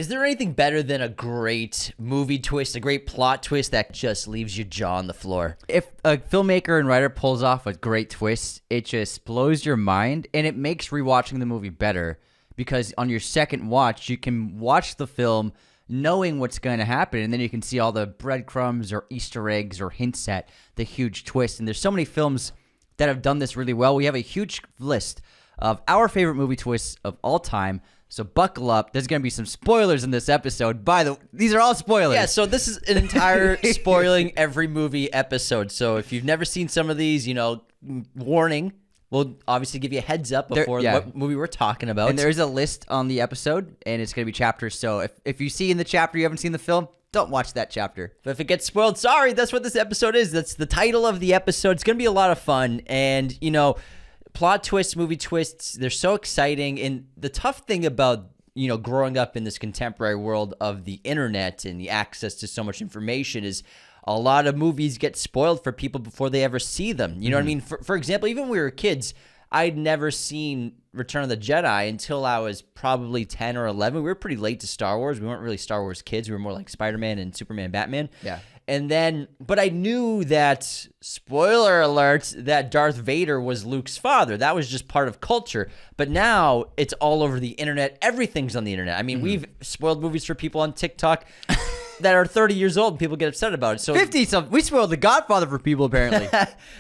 Is there anything better than a great movie twist, a great plot twist that just leaves your jaw on the floor? If a filmmaker and writer pulls off a great twist, it just blows your mind, and it makes rewatching the movie better because on your second watch, you can watch the film knowing what's going to happen, and then you can see all the breadcrumbs or Easter eggs or hints at the huge twist. And there's so many films that have done this really well. We have a huge list of our favorite movie twists of all time. So buckle up. There's going to be some spoilers in this episode. These are all spoilers. Yeah, so this is an entire spoiling every movie episode. So if you've never seen some of these, warning. We'll obviously give you a heads up before what movie we're talking about. And there's a list on the episode, and it's going to be chapters. So if you see in the chapter you haven't seen the film, don't watch that chapter. But if it gets spoiled, sorry, that's what this episode is. That's the title of the episode. It's going to be a lot of fun. And, plot twists, movie twists, they're so exciting. And the tough thing about, growing up in this contemporary world of the internet and the access to so much information is a lot of movies get spoiled for people before they ever see them. You know what I mean? For example, even when we were kids, I'd never seen Return of the Jedi until I was probably 10 or 11. We were pretty late to Star Wars. We weren't really Star Wars kids. We were more like Spider-Man and Superman, Batman. Yeah. And then, but I knew that, spoiler alert, that Darth Vader was Luke's father. That was just part of culture. But now it's all over the internet. Everything's on the internet. I mean, we've spoiled movies for people on TikTok that are 30 years old, and people get upset about it. So 50-something. We spoiled The Godfather for people, apparently.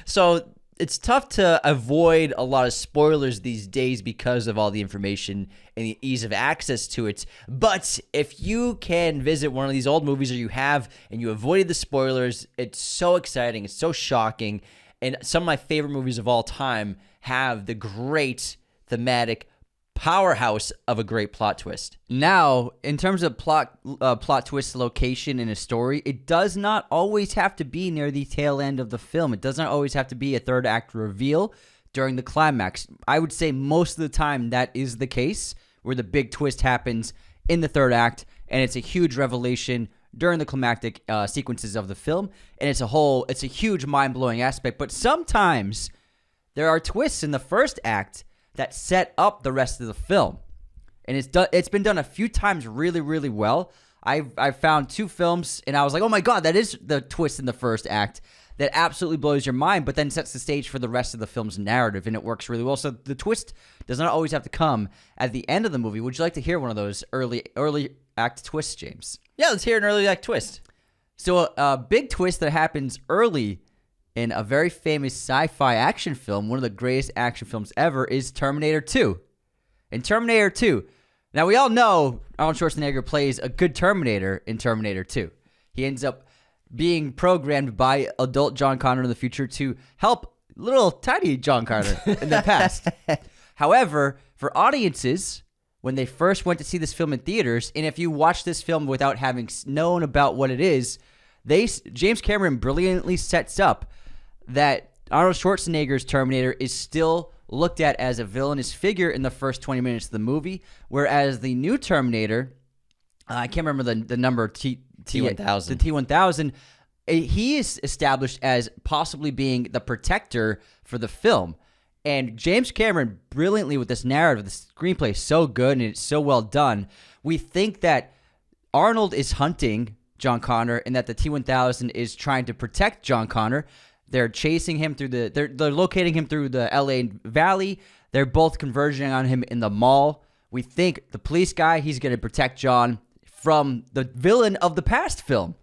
So it's tough to avoid a lot of spoilers these days because of all the information and the ease of access to it. But if you can visit one of these old movies, or you have, and you avoided the spoilers, it's so exciting. It's so shocking. And some of my favorite movies of all time have the great thematic powerhouse of a great plot twist. Now, in terms of plot twist location in a story, it does not always have to be near the tail end of the film. It does not always have to be a third act reveal during the climax. I would say most of the time that is the case, where the big twist happens in the third act, and it's a huge revelation during the climactic sequences of the film, and it's a huge mind-blowing aspect. But sometimes there are twists in the first act that set up the rest of the film, and it's been done a few times really, really well. I've found two films, and I was like, oh my god, that is the twist in the first act that absolutely blows your mind, but then sets the stage for the rest of the film's narrative, and it works really well. So the twist does not always have to come at the end of the movie. Would you like to hear one of those early act twists, James? Yeah, let's hear an early act twist. So a big twist that happens early in a very famous sci-fi action film, one of the greatest action films ever, is Terminator 2. In Terminator 2, now we all know Arnold Schwarzenegger plays a good Terminator in Terminator 2. He ends up being programmed by adult John Connor in the future to help little tiny John Connor in the past. However, for audiences, when they first went to see this film in theaters, and if you watch this film without having known about what it is, James Cameron brilliantly sets up that Arnold Schwarzenegger's Terminator is still looked at as a villainous figure in the first 20 minutes of the movie, whereas the new Terminator, I can't remember the number, T-1000. The T-1000, he is established as possibly being the protector for the film. And James Cameron, brilliantly with this narrative, the screenplay is so good and it's so well done, we think that Arnold is hunting John Connor and that the T-1000 is trying to protect John Connor. They're chasing him through they're locating him through the LA Valley. They're both converging on him in the mall. We think the police guy, he's going to protect John from the villain of the past film.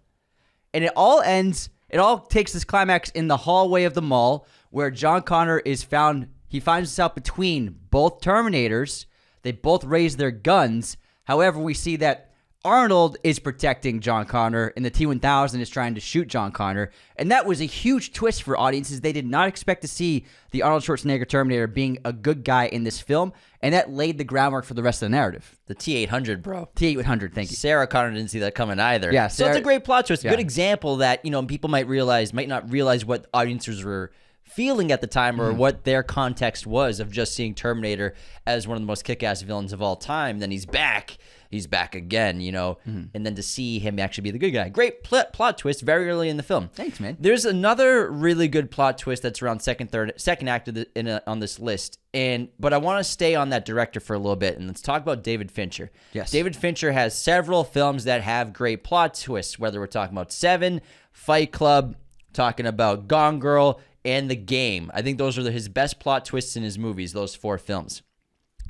And it all takes this climax in the hallway of the mall where John Connor is found. He finds himself between both Terminators. They both raise their guns. However, we see that Arnold is protecting John Connor, and the T-1000 is trying to shoot John Connor. And that was a huge twist for audiences. They did not expect to see the Arnold Schwarzenegger Terminator being a good guy in this film, and that laid the groundwork for the rest of the narrative. The T-800, bro. T-800, thank you. Sarah Connor didn't see that coming either. Yeah, so it's a great plot twist. Yeah. Good example that, people might not realize what audiences were feeling at the time, or what their context was of just seeing Terminator as one of the most kick-ass villains of all time. Then he's back he's back again, you know, and then to see him actually be the good guy. Great plot twist very early in the film. Thanks, man. There's another really good plot twist that's around second act on this list, but I want to stay on that director for a little bit, and let's talk about David Fincher. Yes. David Fincher has several films that have great plot twists, whether we're talking about Seven, Fight Club, talking about Gone Girl, and The Game. I think those are his best plot twists in his movies, those 4 films.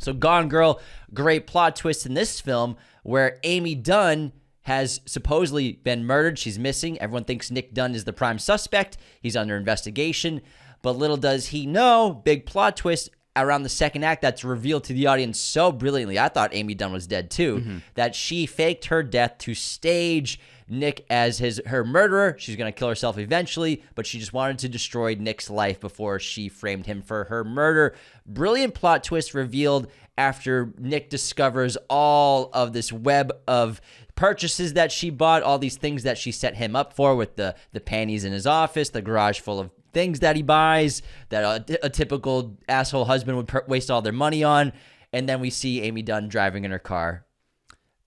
So Gone Girl, great plot twist in this film where Amy Dunn has supposedly been murdered. She's missing. Everyone thinks Nick Dunn is the prime suspect. He's under investigation. But little does he know, big plot twist around the second act that's revealed to the audience so brilliantly. I thought Amy Dunn was dead too, that she faked her death to stage Nick as her murderer. She's going to kill herself eventually, but she just wanted to destroy Nick's life before she framed him for her murder. Brilliant plot twist revealed after Nick discovers all of this web of purchases that she bought, all these things that she set him up for with the panties in his office, the garage full of things that he buys that a typical asshole husband would waste all their money on. And then we see Amy Dunn driving in her car.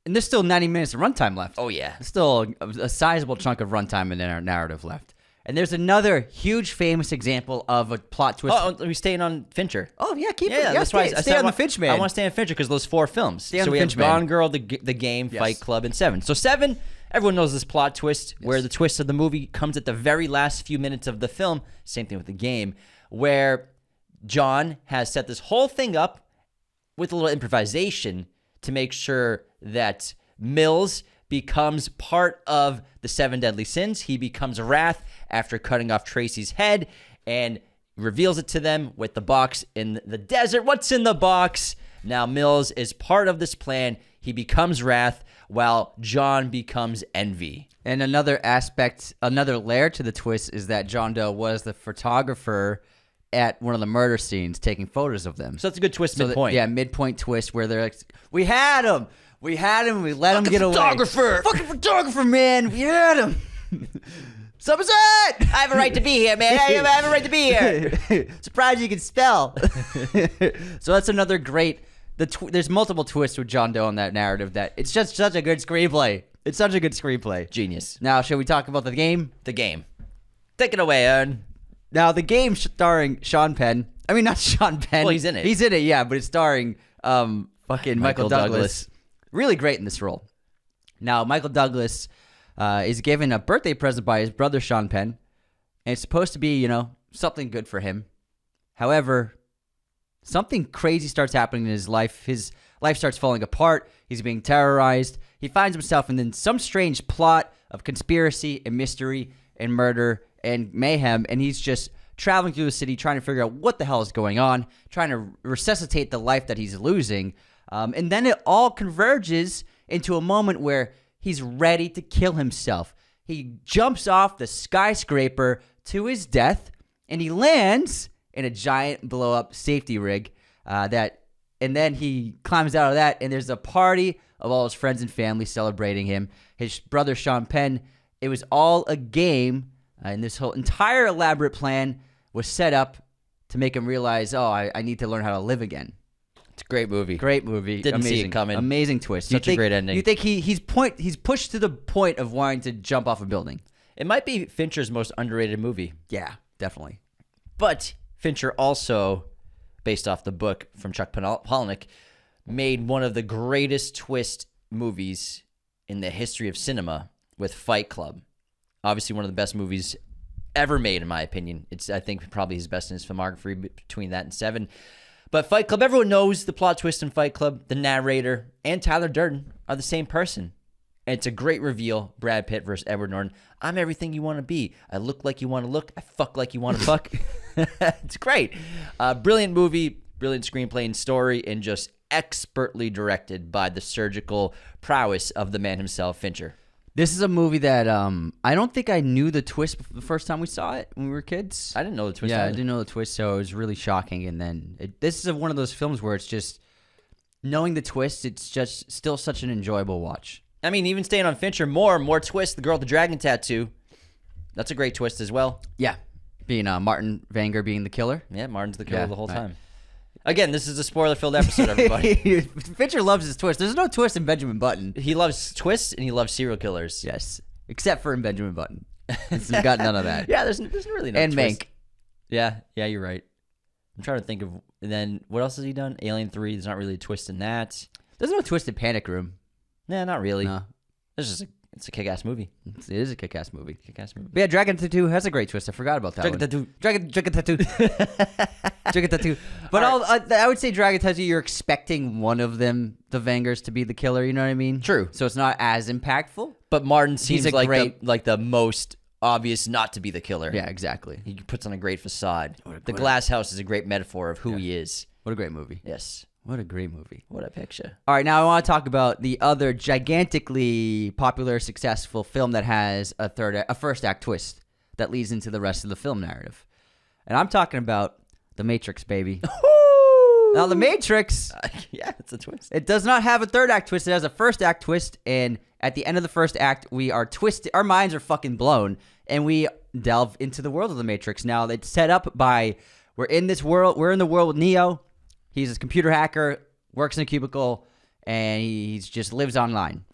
And there's still 90 minutes of runtime left. Oh, yeah. There's still a sizable chunk of runtime in our narrative left. And there's another huge famous example of a plot twist. Oh, are we staying on Fincher? Oh, yeah, keep it. Yeah, that's why I stay on the Finch, man. I want to stay on Fincher because those 4 films. Stay on so the we Finch, have man. Gone Girl, the Game, Yes. Fight Club, and Seven. So Seven, everyone knows this plot twist where the twist of the movie comes at the very last few minutes of the film. Same thing with The Game, where John has set this whole thing up with a little improvisation to make sure that Mills becomes part of the 7 deadly sins. He becomes Wrath after cutting off Tracy's head and reveals it to them with the box in the desert. What's in the box? Now Mills is part of this plan. He becomes Wrath while John becomes Envy. And another aspect, another layer to the twist is that John Doe was the photographer at one of the murder scenes taking photos of them. So that's a good twist midpoint. Midpoint twist where they're like, we had him. We let him get away. Fucking photographer, man. We had him. Somerset! I have a right to be here, man. I have a right to be here. Surprised you can spell. So that's another great... There's multiple twists with John Doe in that narrative that it's just such a good screenplay. It's such a good screenplay. Genius. Now, should we talk about The Game? The Game. Take it away, Aaron. Now, The Game starring Sean Penn. I mean, not Sean Penn. Well, he's in it. He's in it, yeah, but it's starring fucking Michael Douglas. Really great in this role. Now, Michael Douglas is given a birthday present by his brother Sean Penn, and it's supposed to be, something good for him. However, something crazy starts happening in his life. His life starts falling apart. He's being terrorized. He finds himself in some strange plot of conspiracy and mystery and murder and mayhem, and he's just traveling through the city trying to figure out what the hell is going on, trying to resuscitate the life that he's losing. And then it all converges into a moment where he's ready to kill himself. He jumps off the skyscraper to his death, and he lands in a giant blow-up safety rig. And then he climbs out of that, and there's a party of all his friends and family celebrating him. His brother Sean Penn. It was all a game, and this whole entire elaborate plan was set up to make him realize, I need to learn how to live again. It's a great movie. Great movie. Didn't Amazing. see it coming. Amazing twist. Such a great ending. You think he's pushed to the point of wanting to jump off a building? It might be Fincher's most underrated movie. Yeah, definitely. But Fincher also, based off the book from Chuck Palahniuk, made one of the greatest twist movies in the history of cinema with Fight Club. Obviously one of the best movies ever made, in my opinion. It's, I think, probably his best in his filmography between that and Seven. But Fight Club, everyone knows the plot twist in Fight Club. The narrator and Tyler Durden are the same person. And it's a great reveal. Brad Pitt versus Edward Norton. I'm everything you want to be. I look like you want to look. I fuck like you want to fuck. It's great. Brilliant movie, brilliant screenplay and story, and just expertly directed by the surgical prowess of the man himself, Fincher. This is a movie that I don't think I knew the twist the first time we saw it when we were kids. I didn't know the twist. Yeah, either. I didn't know the twist, so it was really shocking. And then this is one of those films where it's just knowing the twist. It's just still such an enjoyable watch. I mean, even staying on Fincher, more twist. The girl with the dragon tattoo. That's a great twist as well. Yeah, being Martin Vanger being the killer. Yeah, Martin's the killer the whole time. Again, this is a spoiler-filled episode, everybody. Fincher loves his twist. There's no twist in Benjamin Button. He loves twists and he loves serial killers. Yes, except for in Benjamin Button. We've got none of that. Yeah, there's really no and twist. Mank. Yeah, you're right. I'm trying to think of, and then what else has he done? Alien 3, there's not really a twist in that. There's no twist in Panic Room. Nah, not really. No. It's a kick-ass movie. It is a kick-ass movie. Kick-ass movie. But yeah, Dragon Tattoo has a great twist. I forgot about that Dragon one. Tattoo. Dragon Tattoo. Dragon Tattoo. But I would say Dragon Tattoo, you're expecting one of them, the Vangers, to be the killer. You know what I mean? True. So it's not as impactful. But Martin seems a like the most obvious not to be the killer. Yeah, exactly. He puts on a great facade. The glass house is a great metaphor of who he is. What a great movie. Yes. What a great movie. What a picture. All right, now I want to talk about the other gigantically popular, successful film that has a first act twist that leads into the rest of the film narrative. And I'm talking about The Matrix, baby. Now, The Matrix, yeah, it's a twist. it does not have a third act twist. It has a first act twist, and at the end of the first act, we are twisted. Our minds are fucking blown, and we delve into the world of The Matrix. Now, it's set up by, we're in the world with Neo. He's a computer hacker, works in a cubicle, and he just lives online.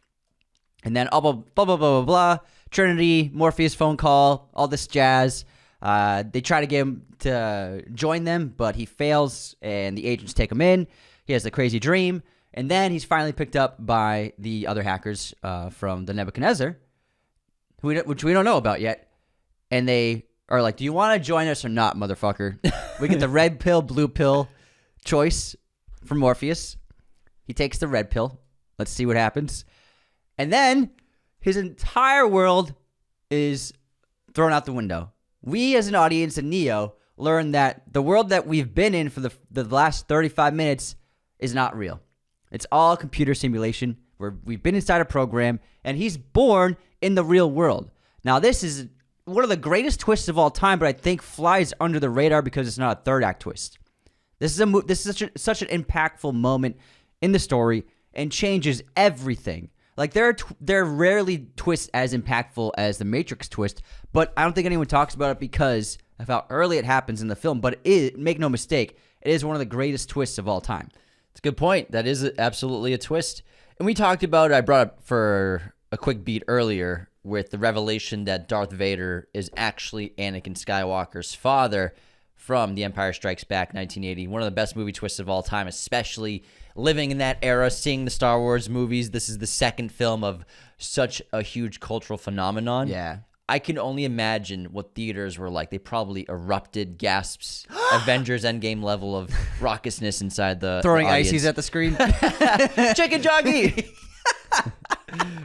And then blah, blah, blah, blah, blah, blah. Trinity, Morpheus phone call, all this jazz. They try to get him to join them, but he fails, and the agents take him in. He has a crazy dream, and then he's finally picked up by the other hackers from the Nebuchadnezzar, which we don't know about yet. And they are like, do you want to join us or not, motherfucker? We get the red pill, blue pill choice from Morpheus. He takes the red pill. Let's see what happens. And then his entire world is thrown out the window. We as an audience and Neo learn that the world that we've been in for the last 35 minutes is not real. It's all computer simulation where we've been inside a program, and he's born in the real world. Now, this is one of the greatest twists of all time, but I think flies under the radar because it's not a third act twist. This is such an impactful moment in the story and changes everything. Like, there are rarely twists as impactful as the Matrix twist, but I don't think anyone talks about it because of how early it happens in the film. But make no mistake, it is one of the greatest twists of all time. It's a good point. That is absolutely a twist. And we talked about, I brought up for a quick beat earlier with the revelation that Darth Vader is actually Anakin Skywalker's father from The Empire Strikes Back, 1980. One of the best movie twists of all time, especially living in that era, seeing the Star Wars movies. This is the second film of such a huge cultural phenomenon. Yeah. I can only imagine what theaters were like. They probably erupted, gasps, Avengers Endgame level of raucousness inside the Throwing audience. ices at the screen. Chicken jockey!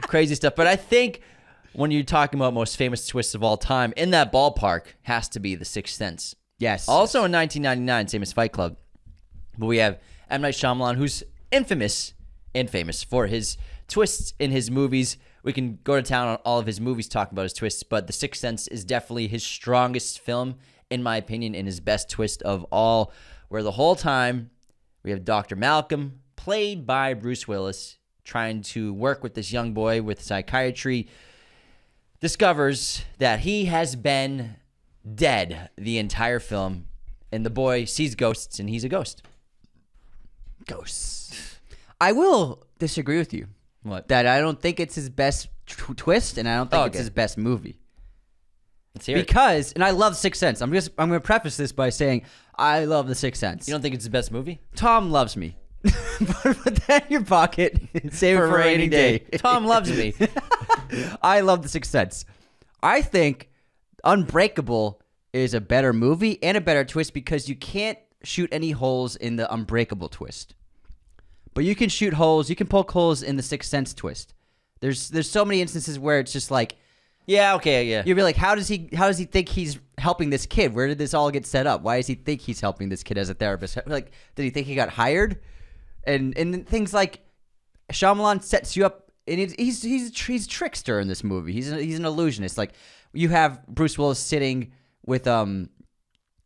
Crazy stuff. But I think when you're talking about most famous twists of all time, in that ballpark has to be The Sixth Sense. Yes. Also in 1999, same as Fight Club. But we have M. Night Shyamalan, who's infamous for his twists in his movies. We can go to town on all of his movies talking about his twists, but The Sixth Sense is definitely his strongest film, in my opinion, and his best twist of all, where the whole time we have Dr. Malcolm, played by Bruce Willis, trying to work with this young boy with psychiatry, discovers that he has been dead the entire film, and the boy sees ghosts, and he's a ghost. Ghosts. I will disagree with you. What? That I don't think it's his best twist, and I don't think it's his best movie. Let's hear it. Because, and I love Sixth Sense. I'm going to preface this by saying I love The Sixth Sense. You don't think it's the best movie? Tom loves me. Put that in your pocket. Save it for a rainy day. Tom loves me. I love The Sixth Sense. I think Unbreakable is a better movie and a better twist because you can't shoot any holes in the Unbreakable twist. But you can shoot holes, you can poke holes in the Sixth Sense twist. There's so many instances where it's just like, yeah, okay, yeah. you'll be like, how does he think he's helping this kid? Where did this all get set up? Why does he think he's helping this kid as a therapist? Like, did he think he got hired? And things like Shyamalan sets you up, and he's a trickster in this movie. He's an illusionist. Like, you have Bruce Willis sitting with what's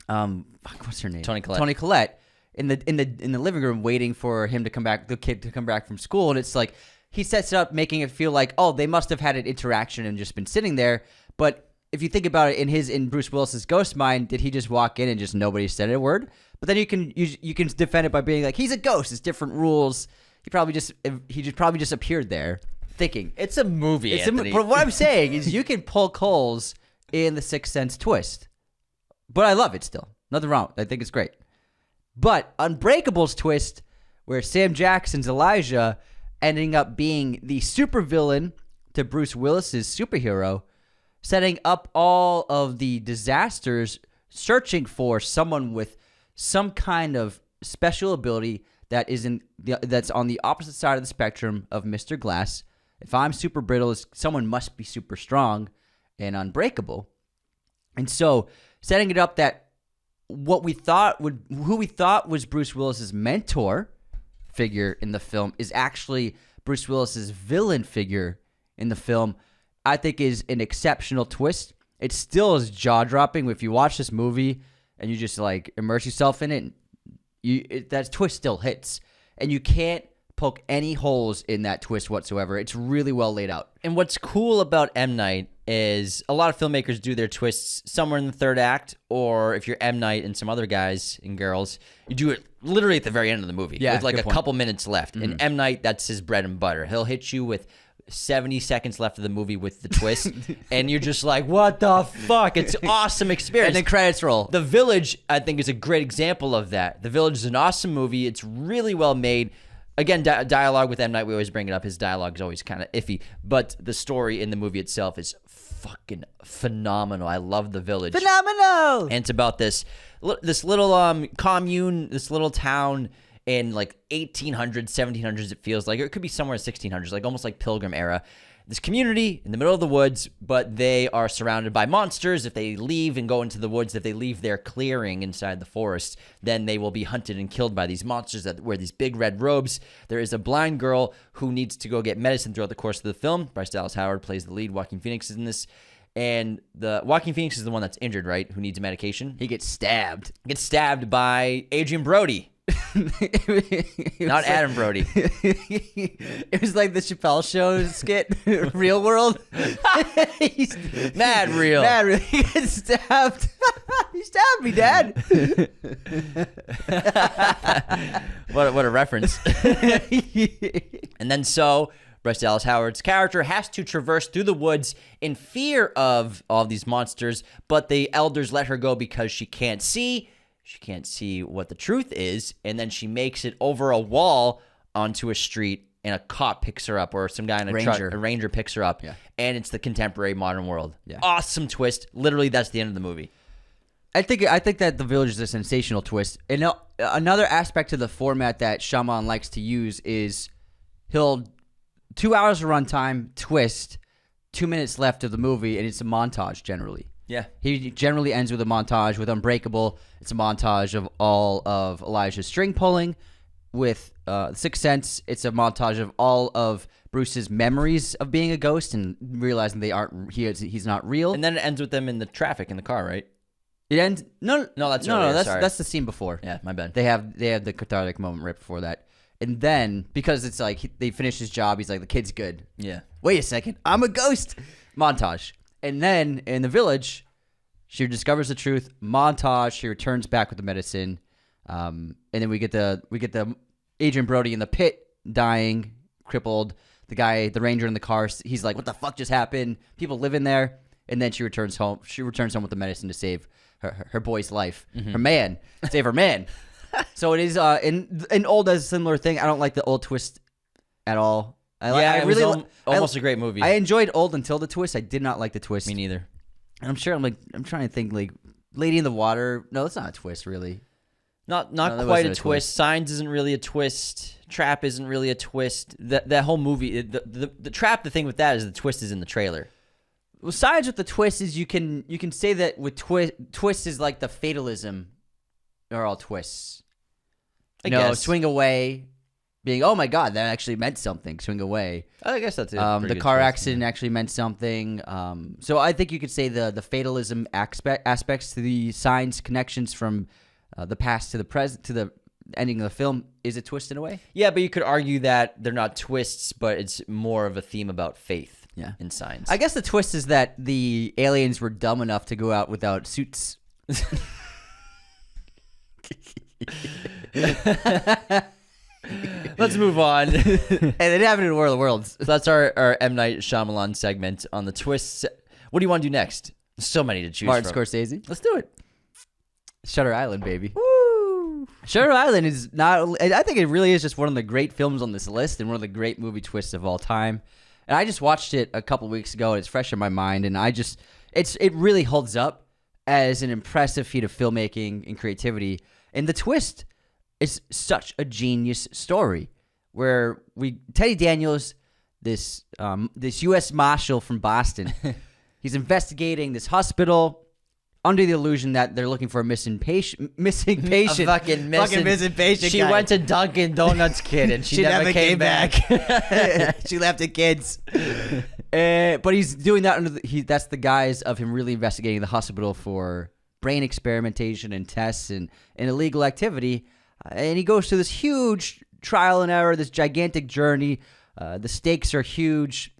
her name? Toni Collette. Toni Collette in the living room waiting for him to come back, the kid to come back from school, and it's like he sets it up making it feel like, oh, they must have had an interaction and just been sitting there. But if you think about it, in Bruce Willis's ghost mind, did he just walk in and just nobody said a word? But then you can defend it by being like, he's a ghost. It's different rules. He probably just appeared there thinking. It's a movie, Anthony. But what I'm saying is you can poke holes in the Sixth Sense twist. But I love it still. Nothing wrong. I think it's great. But Unbreakable's twist, where Sam Jackson's Elijah ending up being the supervillain to Bruce Willis's superhero, setting up all of the disasters, searching for someone with some kind of special ability that's on the opposite side of the spectrum of Mr. Glass. If I'm super brittle, someone must be super strong and unbreakable. And so setting it up that who we thought was Bruce Willis's mentor figure in the film is actually Bruce Willis's villain figure in the film, I think is an exceptional twist. It still is jaw-dropping. If you watch this movie and you just like immerse yourself in it, that twist still hits. And you can't poke any holes in that twist whatsoever. It's really well laid out. And what's cool about M. Night is a lot of filmmakers do their twists somewhere in the third act, or if you're M. Night and some other guys and girls, you do it literally at the very end of the movie with like a couple minutes left. Mm-hmm. And M. Night, that's his bread and butter. He'll hit you with 70 seconds left of the movie with the twist, and you're just like, what the fuck? It's an awesome experience. And then credits roll. The Village, I think, is a great example of that. The Village is an awesome movie. It's really well made. Again, dialogue with M. Night, we always bring it up. His dialogue is always kind of iffy, but the story in the movie itself is fucking phenomenal. I love The Village. Phenomenal! And it's about this little commune, this little town in like 1800s, 1700s, it feels like. Or it could be somewhere in 1600s, like almost like Pilgrim era. This community in the middle of the woods, but they are surrounded by monsters. If they leave and go into the woods, if they leave their clearing inside the forest, then they will be hunted and killed by these monsters that wear these big red robes. There is a blind girl who needs to go get medicine throughout the course of the film. Bryce Dallas Howard plays the lead. Joaquin Phoenix is in this. And Joaquin Phoenix is the one that's injured, right? Who needs medication. He gets stabbed. Gets stabbed by Adrian Brody. Not Adam Brody. It was like the Chappelle Show skit, Real World. Mad real. He gets stabbed. He stabbed me, Dad. What a reference. And then Bryce Dallas Howard's character has to traverse through the woods in fear of all these monsters, but the elders let her go because she can't see. She can't see what the truth is, and then she makes it over a wall onto a street, and a cop picks her up, or some guy in a truck, a ranger picks her up, and it's the contemporary modern world. Yeah. Awesome twist. Literally, that's the end of the movie. I think that The Village is a sensational twist. And another aspect of the format that Shyamalan likes to use is he'll 2 hours of runtime, twist, 2 minutes left of the movie, and it's a montage generally. Yeah. He generally ends with a montage. With Unbreakable, it's a montage of all of Elijah's string pulling. With Sixth Sense, it's a montage of all of Bruce's memories of being a ghost and realizing he's not real. And then it ends with them in the traffic in the car, right? It ends that's the scene before. Yeah, my bad. They have the cathartic moment right before that. And then because it's like they finish his job, he's like, the kid's good. Yeah. Wait a second, I'm a ghost. Montage. And then in The Village, she discovers the truth. Montage. She returns back with the medicine, and then we get the Adrian Brody in the pit, dying, crippled. The ranger in the car. He's like, "What the fuck just happened?" People live in there, and then she returns home. She returns home with the medicine to save her boy's life, save her man. So it is. In Old has a similar thing. I don't like the Old twist at all. Almost a great movie. I enjoyed Old until the twist. I did not like the twist. Me neither. And I'm trying to think like Lady in the Water. No, that's not a twist really. Not quite a twist. Signs isn't really a twist. Trap isn't really a twist. That whole movie, the Trap. The thing with that is the twist is in the trailer. Well, Signs with the twist is you can say that with twist is like the fatalism are all twists. I guess. Swing Away. Being, oh my God, that actually meant something. Swing Away. I guess that's it. The car accident actually meant something. So I think you could say the fatalism aspects to the Signs connections from the past to the present to the ending of the film is a twist in a way. Yeah, but you could argue that they're not twists, but it's more of a theme about faith. In Signs. I guess the twist is that the aliens were dumb enough to go out without suits. Let's move on. And it happened in War of the Worlds. So that's our M. Night Shyamalan segment on the twists. What do you want to do next? So many to choose Martin from. Scorsese. Let's do it. Shutter Island, baby. Woo! Shutter Island is not... I think it really is just one of the great films on this list and one of the great movie twists of all time. And I just watched it a couple weeks ago, and it's fresh in my mind. And it really holds up as an impressive feat of filmmaking and creativity. And the twist is such a genius story, where Teddy Daniels, this U.S. Marshal from Boston, he's investigating this hospital under the illusion that they're looking for a missing patient. A fucking missing patient. She guy. went to Dunkin' Donuts, kid, and she never came back. She left the kids. But he's doing that under that's the guise of him really investigating the hospital for brain experimentation and tests and illegal activity. And he goes through this huge trial and error, this gigantic journey. The stakes are huge.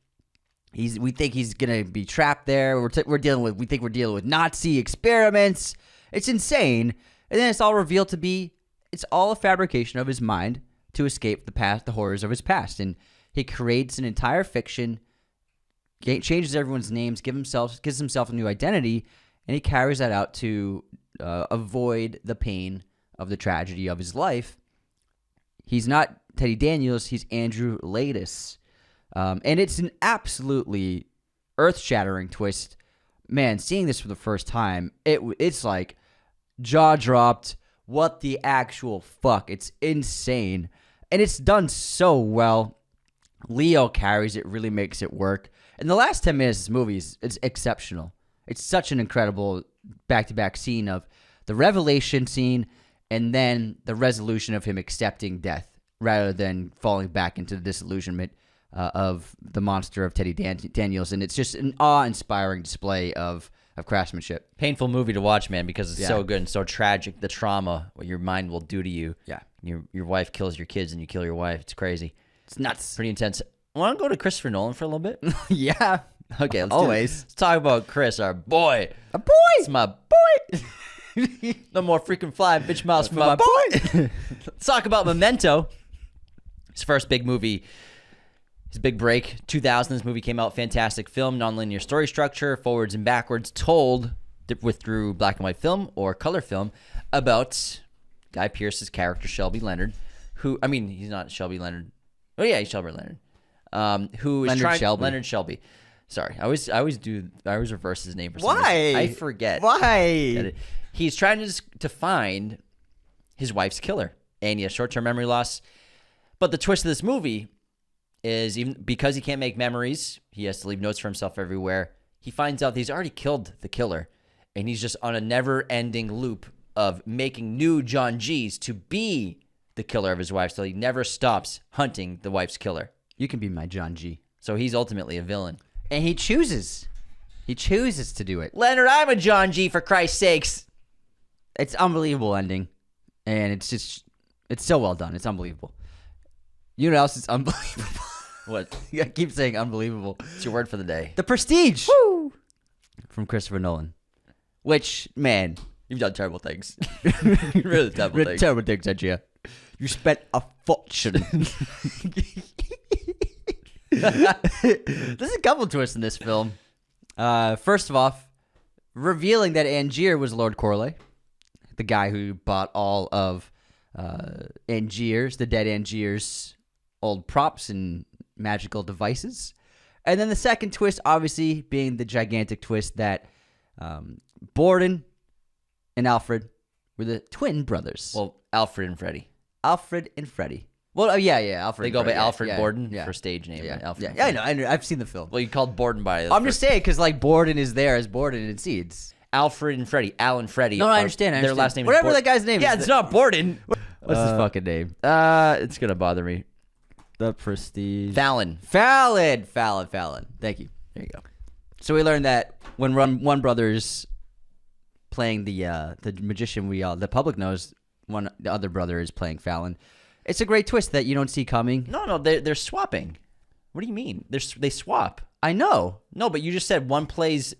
We think he's gonna be trapped there. We think we're dealing with Nazi experiments. It's insane. And then it's all revealed to be it's all a fabrication of his mind to escape the horrors of his past. And he creates an entire fiction, changes everyone's names, gives himself a new identity, and he carries that out to avoid the pain of the tragedy of his life. He's not Teddy Daniels, he's Andrew Laeddis. And it's an absolutely earth-shattering twist. Man, seeing this for the first time, it's like jaw-dropped. What the actual fuck? It's insane. And it's done so well. Leo carries it, really makes it work. And the last 10 minutes of this movie is exceptional. It's such an incredible back-to-back scene of the revelation scene and then the resolution of him accepting death rather than falling back into the disillusionment of the monster of Teddy Daniels. And it's just an awe-inspiring display of craftsmanship. Painful movie to watch, man, because it's so good and so tragic. The trauma, what your mind will do to you. Yeah. Your wife kills your kids and you kill your wife. It's crazy. It's nuts. Pretty intense. Want to go to Christopher Nolan for a little bit? Yeah. Okay, let's always. Let's talk about Chris, our boy. A boy. It's my boy. No more freaking flying bitch miles for my boy. Let's talk about Memento. His first big movie. His big break, 2000. This movie came out. Fantastic film, nonlinear story structure, forwards and backwards, told through black and white film or color film about Guy Pearce's character Shelby Leonard, who he's not Shelby Leonard. Oh yeah, he's Shelby Leonard. Who is Leonard Shelby. Sorry, I always reverse his name for some reason. I forget. Why? He's trying to find his wife's killer, and he has short-term memory loss. But the twist of this movie is even because he can't make memories, he has to leave notes for himself everywhere. He finds out that he's already killed the killer, and he's just on a never-ending loop of making new John G's to be the killer of his wife, so he never stops hunting the wife's killer. You can be my John G. So he's ultimately a villain. And he chooses. He chooses to do it. Leonard, I'm a John G, for Christ's sakes. It's unbelievable ending. And it's so well done. It's unbelievable. You know what else is unbelievable? What? I keep saying unbelievable. It's your word for the day. The Prestige. Woo! From Christopher Nolan. Which, man. You've done terrible things. Really terrible things. Terrible things, Edgia. You spent a fortune. There's a couple twists in this film. First of all, revealing that Angier was Lord Corley, the guy who bought all of Angier's, the dead Angier's old props and magical devices. And then the second twist, obviously, being the gigantic twist that Borden and Alfred were the twin brothers. Well, Alfred and Freddie. Alfred and Freddie. Well, yeah, Alfred. They go by Alfred yeah, Borden yeah. for stage name. Yeah, Alfred I know. I've seen the film. Well, you called Borden by. I'm just saying because like Borden is there as Borden in Seeds. Alfred and Freddie. Al and Freddie. No, I understand. Their last name. Whatever is that guy's name. Yeah, is. it's not Borden. What's his fucking name? It's gonna bother me. The Prestige. Fallon. Thank you. There you go. So we learned that when one brother's playing the magician, the public knows the other brother is playing Fallon. It's a great twist that you don't see coming. No, they're swapping. What do you mean? They swap. I know. No, but you just said one plays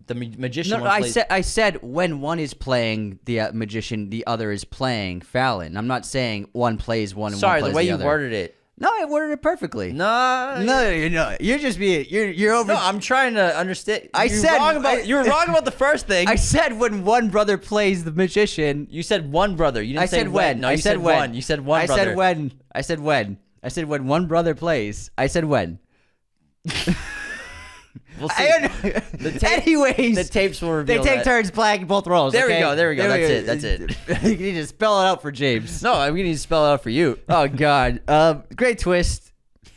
The magician. No, one plays... I said when one is playing the magician, the other is playing Fallon. I'm not saying one plays one. And Sorry, one plays the way you other. worded it. No, I worded it perfectly. No, you're not. You're just being. You're over. No, I'm trying to understand. You were wrong about the first thing. I said when one brother plays the magician. You said one brother. You didn't say said when. No, I you said said when. one. You said one I brother. said when. I said when. I said when one brother plays. I said when. We'll see. Anyways, the tapes will reveal they take that. turns playing both roles. There okay? we go. That's it. You need to spell it out for James. No, I'm gonna need to spell it out for you. Oh God. Great twist.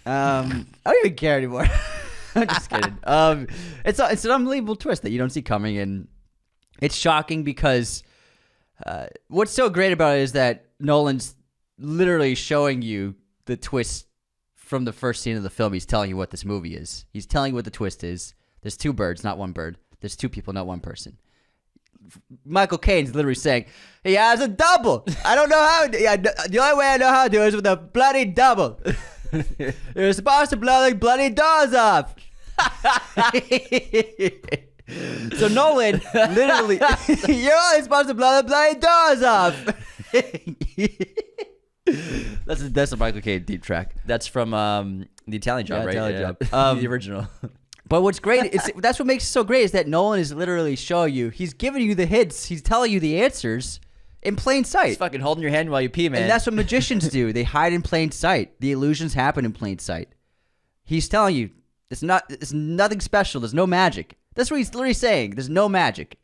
I don't even care anymore. I'm just kidding. It's an unbelievable twist that you don't see coming, and it's shocking because what's so great about it is that Nolan's literally showing you the twist from the first scene of the film. He's telling you what this movie is. He's telling you what the twist is. There's two birds, not one bird. There's two people, not one person. Michael Caine's literally saying, he has a double. I don't know how. The only way I know how to do it is with a bloody double. You're supposed to blow the bloody doors off. So Nolan literally, you're only supposed to blow the bloody doors off. That's a Michael Caine deep track. That's from the Italian Job, right? Italian Job. The original. But what's great that's what makes it so great is that Nolan is literally showing you. He's giving you the hints. He's telling you the answers in plain sight. He's fucking holding your hand while you pee, man. And that's what magicians do. They hide in plain sight. The illusions happen in plain sight. He's telling you it's nothing special. There's no magic. That's what he's literally saying. There's no magic.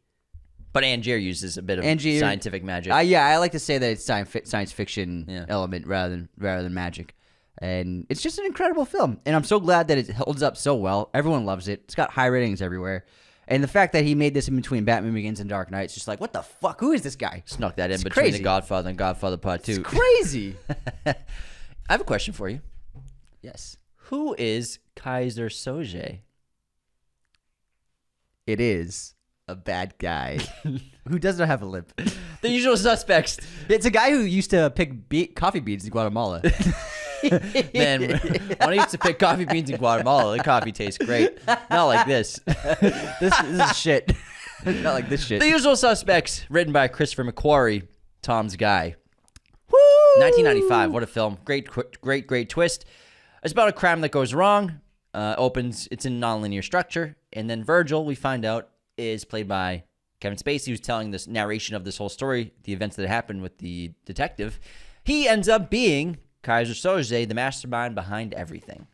But Angier uses a bit of scientific magic. Yeah, I like to say that it's science fiction element rather than magic. And it's just an incredible film. And I'm so glad that it holds up so well. Everyone loves it. It's got high ratings everywhere. And the fact that he made this in between Batman Begins and Dark Knight, it's just like, what the fuck? Who is this guy? Snuck that in It's between crazy. The Godfather and Godfather Part 2. It's crazy. I have a question for you. Yes. Who is Kaiser Soze? It is a bad guy who doesn't have a lip. The Usual Suspects. It's a guy who used to pick coffee beans in Guatemala. Man, when I used to pick coffee beans in Guatemala, the coffee tastes great. Not like this. This is shit. Not like this shit. The Usual Suspects, written by Christopher McQuarrie, Tom's guy. Woo! 1995. What a film. Great twist. It's about a crime that goes wrong. It's in nonlinear structure. And then Virgil, we find out, is played by Kevin Spacey, who's telling this narration of this whole story, the events that happened with the detective. He ends up being Kaiser Soze, the mastermind behind everything.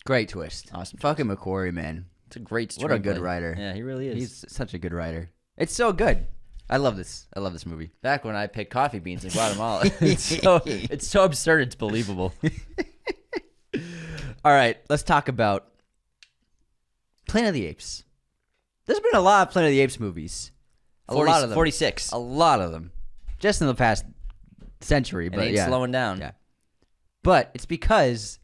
Great twist. Awesome. Fucking McQuarrie, man. It's a great story. What a good writer. Yeah, he really is. He's such a good writer. It's so good. I love this. I love this movie. Back when I picked coffee beans in Guatemala. It's so absurd, it's believable. All right, let's talk about Planet of the Apes. There's been a lot of Planet of the Apes movies. A lot of them. 46. A lot of them. Just in the past century. And But ain't yeah. slowing down. Yeah. But it's because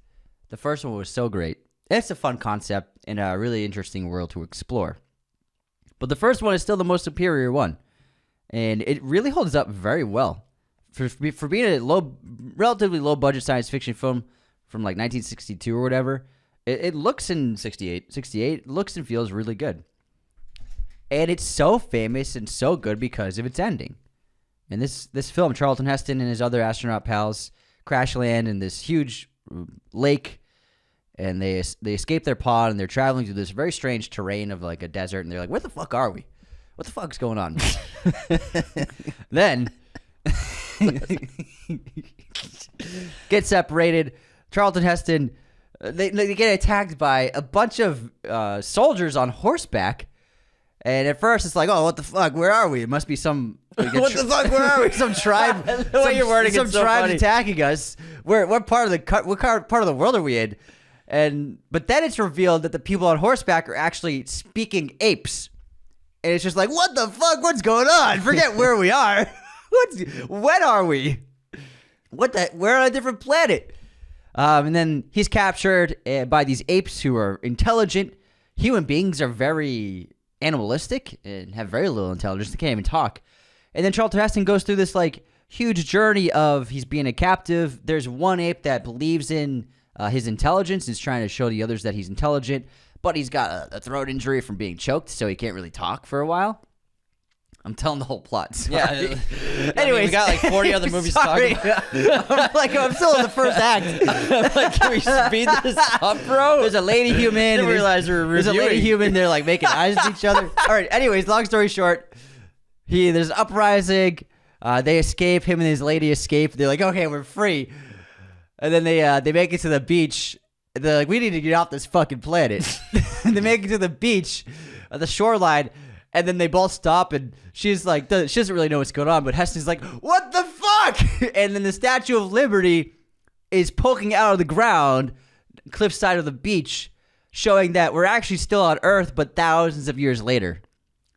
the first one was so great. It's a fun concept and a really interesting world to explore. But the first one is still the most superior one. And it really holds up very well. For being a relatively low-budget science fiction film from like 1962 or whatever, it looks in 68 looks and feels really good. And it's so famous and so good because of its ending. In this film, Charlton Heston and his other astronaut pals crash land in this huge lake, and they escape their pod, and they're traveling through this very strange terrain of like a desert, and they're like, where the fuck are we? What the fuck's going on? Then get separated. Charlton Heston, they get attacked by a bunch of soldiers on horseback. And at first, it's like, oh, what the fuck? Where are we? It must be some... What the fuck? Where are we? Some tribe. The way you're wording some it's so tribe funny. attacking us. What part of the world are we in? But then it's revealed that the people on horseback are actually speaking apes. And it's just like, what the fuck? What's going on? Forget where we are. When are we? We're on a different planet. And then he's captured by these apes who are intelligent. Human beings are very animalistic and have very little intelligence. They can't even talk. And then Charlton Heston goes through this like huge journey of he's being a captive. There's one ape that believes in his intelligence and is trying to show the others that he's intelligent. but he's got a throat injury from being choked, so he can't really talk for a while. I'm telling the whole plot. Sorry. Yeah. Anyways, we got like 40 other movies to talk about. I'm still in the first act. I'm like, can we speed this up, bro? There's a lady human. Didn't realize we were There's a lady reviewing. human. They're like making eyes at each other. All right. Anyways, long story short, there's an uprising. They escape. Him and his lady escape. They're like, okay, we're free. And then they make it to the beach. They're like, we need to get off this fucking planet. And they make it to the beach, the shoreline. And then they both stop, and she's like, she doesn't really know what's going on, but Heston's like, what the fuck? And then the Statue of Liberty is poking out of the ground, cliffside of the beach, showing that we're actually still on Earth, but thousands of years later.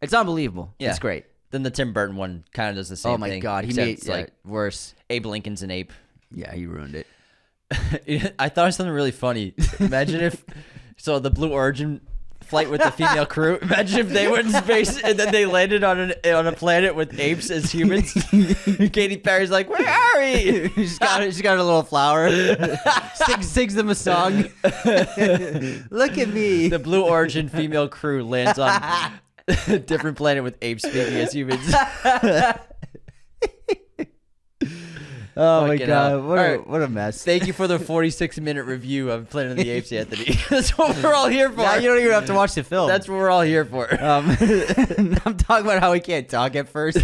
It's unbelievable. Yeah. It's great. Then the Tim Burton one kind of does the same thing. Oh my God. He except made it's like worse. Abe Lincoln's an ape. Yeah, he ruined it. I thought of something really funny. Imagine if, the Blue Origin flight with the female crew. Imagine if they went in space and then they landed on a planet with apes as humans. Katy Perry's like, where are we? She's got a little flower. sings them a song. Look at me. The Blue Origin female crew lands on a different planet with apes speaking as humans. Oh my Fucking God, hell. what a mess. Thank you for the 46-minute review of Planet of the Apes, Anthony. That's what we're all here for. Now you don't even have to watch the film. That's what we're all here for. I'm talking about how we can't talk at first.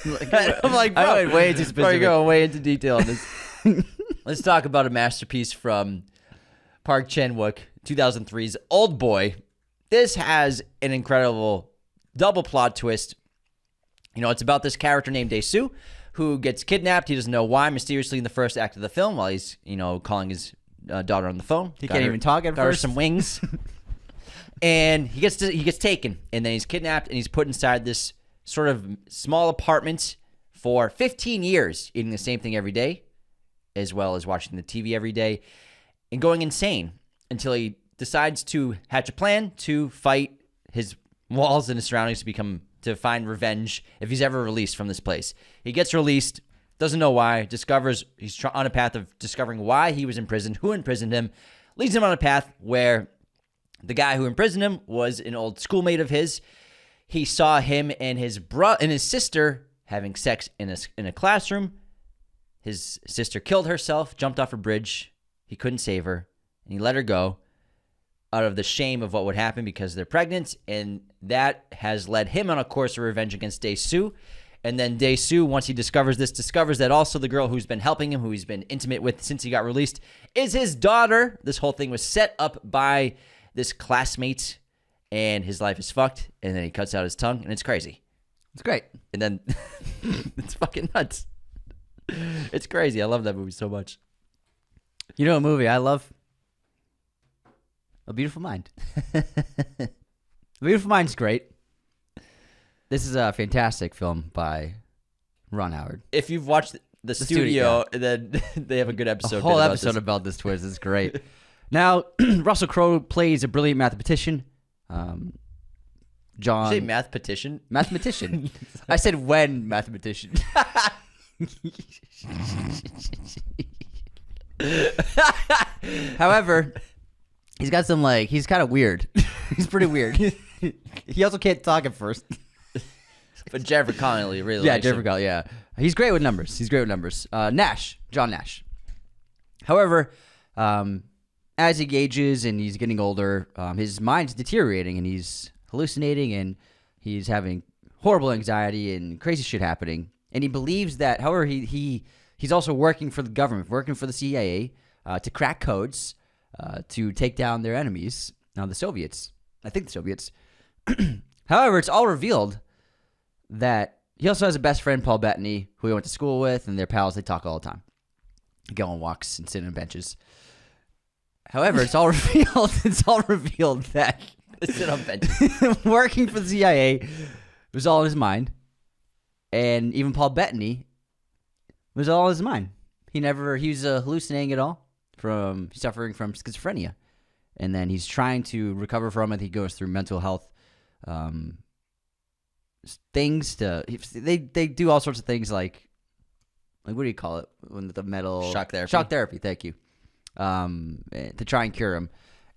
I'm like, bro, I went way too before you specific. go way into detail on this. Let's talk about a masterpiece from Park Chan-wook, 2003's Oldboy. This has an incredible double plot twist. It's about this character named Dae-soo who gets kidnapped. He doesn't know why, mysteriously in the first act of the film while he's, calling his daughter on the phone. He can't even talk at got her first. some wings. And he gets taken, and then he's kidnapped, and he's put inside this sort of small apartment for 15 years, eating the same thing every day, as well as watching the TV every day, and going insane until he decides to hatch a plan to fight his walls and his surroundings to find revenge if he's ever released from this place. He gets released, doesn't know why, discovers he's on a path of discovering why he was imprisoned, who imprisoned him, leads him on a path where the guy who imprisoned him was an old schoolmate of his. He saw him and his and his sister having sex in a classroom. His sister killed herself, jumped off a bridge. He couldn't save her, and he let her go out of the shame of what would happen because they're pregnant, and that has led him on a course of revenge against Dae-soo. And then Dae-soo, once he discovers that also the girl who's been helping him, who he's been intimate with since he got released, is his daughter. This whole thing was set up by this classmate, and his life is fucked, and then he cuts out his tongue, and it's crazy. It's great. And then it's fucking nuts. It's crazy. I love that movie so much. You know a movie I love? A Beautiful Mind. A Beautiful Mind's great. This is a fantastic film by Ron Howard. If you've watched the studio, then they have a good episode. A whole about episode this. about this twist is great. Now, Russell Crowe plays a brilliant mathematician. John. Did you say mathematician? Mathematician. I said when mathematician. However, he's got some he's kind of weird. He's pretty weird. He also can't talk at first. But Jennifer Connelly really. Yeah, likes Jennifer him. Connelly. Yeah, he's great with numbers. John Nash. However, as he ages and he's getting older, his mind's deteriorating and he's hallucinating and he's having horrible anxiety and crazy shit happening. And he believes that, however, he's also working for the government, working for the CIA to crack codes to take down their enemies, the Soviets. I think the Soviets. However, it's all revealed that he also has a best friend, Paul Bettany, who he went to school with, and they're pals. They talk all the time. They go on walks and sit on benches. However, it's all revealed. It's all revealed that They sit on benches. working for the CIA was all in his mind, and even Paul Bettany was all in his mind. He was hallucinating at all from suffering from schizophrenia, and then he's trying to recover from it. He goes through mental health things they do all sorts of things like what do you call it when the metal Shock therapy. Shock therapy, thank you. To try and cure him.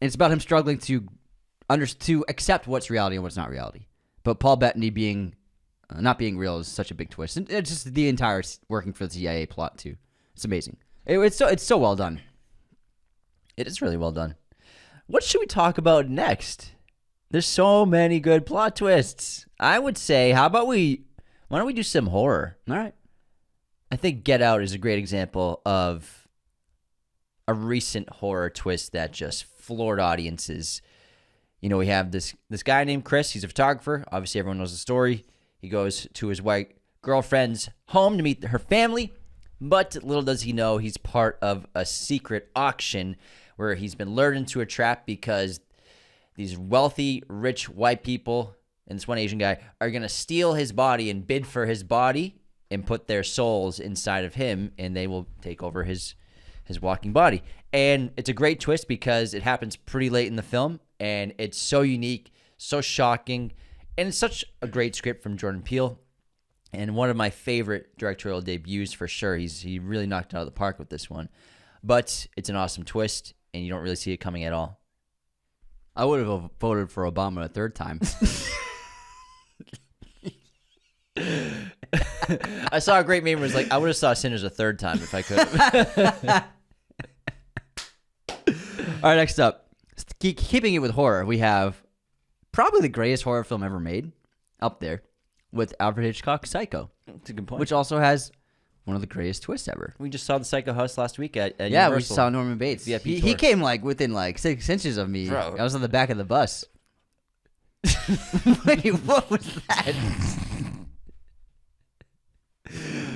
And it's about him struggling to to accept what's reality and what's not reality. But Paul Bettany being not being real is such a big twist. And it's just the entire working for the CIA plot too. It's amazing. It's so well done. It is really well done. What should we talk about next? There's so many good plot twists. I would say, why don't we do some horror? All right. I think Get Out is a great example of a recent horror twist that just floored audiences. You know, we have this guy named Chris. He's a photographer. Obviously, everyone knows the story. He goes to his white girlfriend's home to meet her family. But little does he know, he's part of a secret auction where he's been lured into a trap because these wealthy, rich white people and this one Asian guy are going to steal his body and bid for his body and put their souls inside of him, and they will take over his walking body. And it's a great twist because it happens pretty late in the film, and it's so unique, so shocking, and it's such a great script from Jordan Peele. And one of my favorite directorial debuts for sure. He really knocked it out of the park with this one. But it's an awesome twist, and you don't really see it coming at all. I would have voted for Obama a third time. I saw a great meme where it was like, I would have saw Sinners a third time if I could. All right, next up. Keeping it with horror, we have probably the greatest horror film ever made, up there, with Alfred Hitchcock's Psycho. That's a good point. Which also has one of the greatest twists ever. We just saw the Psycho House last week at yeah, Universal. we saw Norman Bates. He came within 6 inches of me. Bro. I was on the back of the bus. Wait, what was that?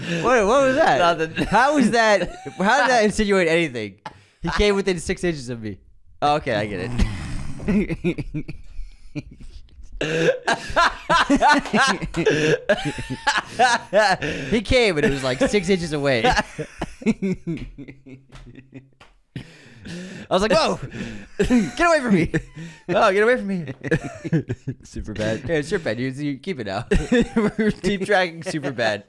Wait, what was that? Nothing. How was that? How did that insinuate anything? He came within 6 inches of me. Oh, okay, I get it. He came and it was 6 inches away. I was like, whoa, get away from me. Oh, get away from me. Super bad. Yeah, it's super bad. You keep it now. We're deep tracking super bad.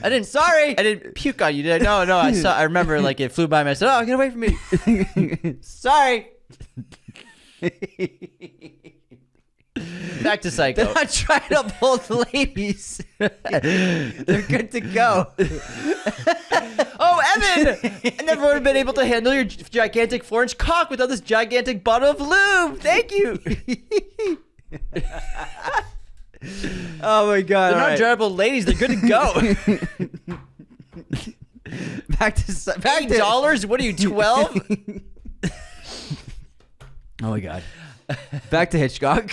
I didn't puke on you, did I? No, I remember it flew by me. I said, oh, get away from me. Sorry. Back to Psycho. They're not trying to uphold the ladies. They're good to go. Oh, Evan! I never would have been able to handle your gigantic 4-inch cock without this gigantic bottle of lube. Thank you. Oh my God! They're not durable ladies. They're good to go. back to $8? What are you, 12? Oh my God! Back to Hitchcock.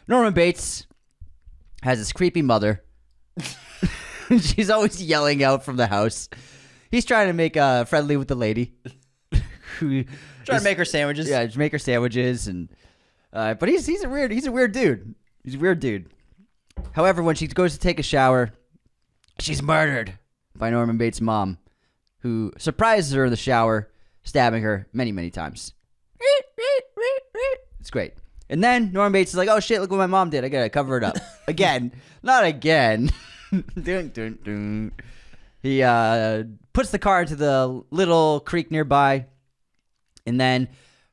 Norman Bates has this creepy mother. She's always yelling out from the house. He's trying to make friendly with the lady. Trying to make her sandwiches. Yeah, make her sandwiches, and but he's a weird dude. He's a weird dude. However, when she goes to take a shower, she's murdered by Norman Bates' mom, who surprises her in the shower, stabbing her many, many times. It's great. And then Norman Bates is like, oh shit, look what my mom did. I gotta cover it up. Again. Not again. Dun, dun, dun. He puts the car into the little creek nearby, and then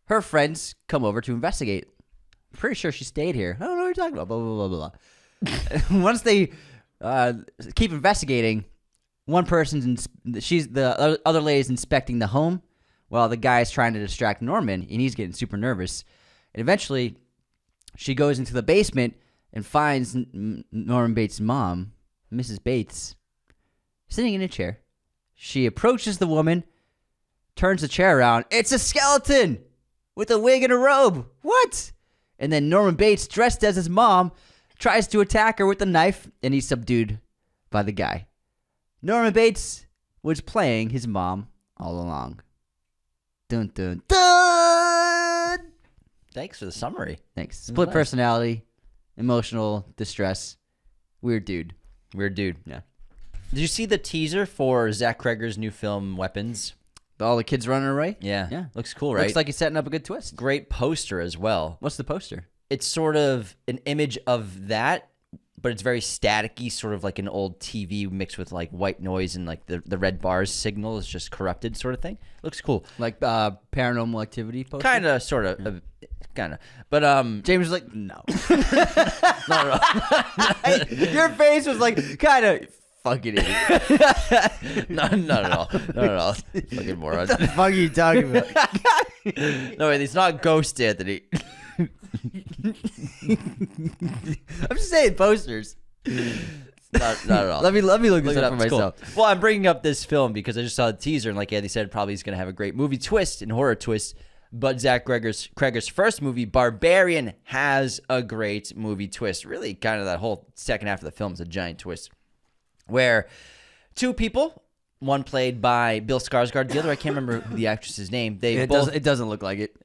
her friends come over to investigate. I'm pretty sure she stayed here. I don't know what you're talking about. Blah, blah, blah, blah. Once they keep investigating, one person's the other lady's inspecting the home while the guy's trying to distract Norman, and he's getting super nervous. And eventually, she goes into the basement and finds Norman Bates' mom, Mrs. Bates, sitting in a chair. She approaches the woman, turns the chair around. It's a skeleton with a wig and a robe. What? And then Norman Bates, dressed as his mom, tries to attack her with a knife, and he's subdued by the guy. Norman Bates was playing his mom all along. Dun, dun, dun! Thanks for the summary. Thanks. Split personality, emotional distress, weird dude. Weird dude. Yeah. Did you see the teaser for Zach Kreger's new film, Weapons? All the kids running away? Yeah. Yeah. Looks cool, right? Looks like he's setting up a good twist. Great poster as well. What's the poster? It's sort of an image of that, but it's very staticky, sort of like an old TV mixed with like white noise, and like the red bars signal is just corrupted, sort of thing. Looks cool. Like Paranormal Activity poster? Kind of, sort of, kind of. But James was like, no. not at all. Your face was like, kind of, fucking idiot. Not at all. Not at all. Fucking moron. What the fuck are you talking about? No, wait, it's not Ghost, Anthony. I'm just saying posters. Not at all. Let me look this Look it up for It's cool. myself. Well, I'm bringing up this film because I just saw the teaser, and like Andy said, probably he's going to have a great movie twist and horror twist. But Zach Kreger's first movie, Barbarian, has a great movie twist. Really, kind of that whole second half of the film is a giant twist, where two people, one played by Bill Skarsgård, the other I can't remember the actress's name. It doesn't look like it.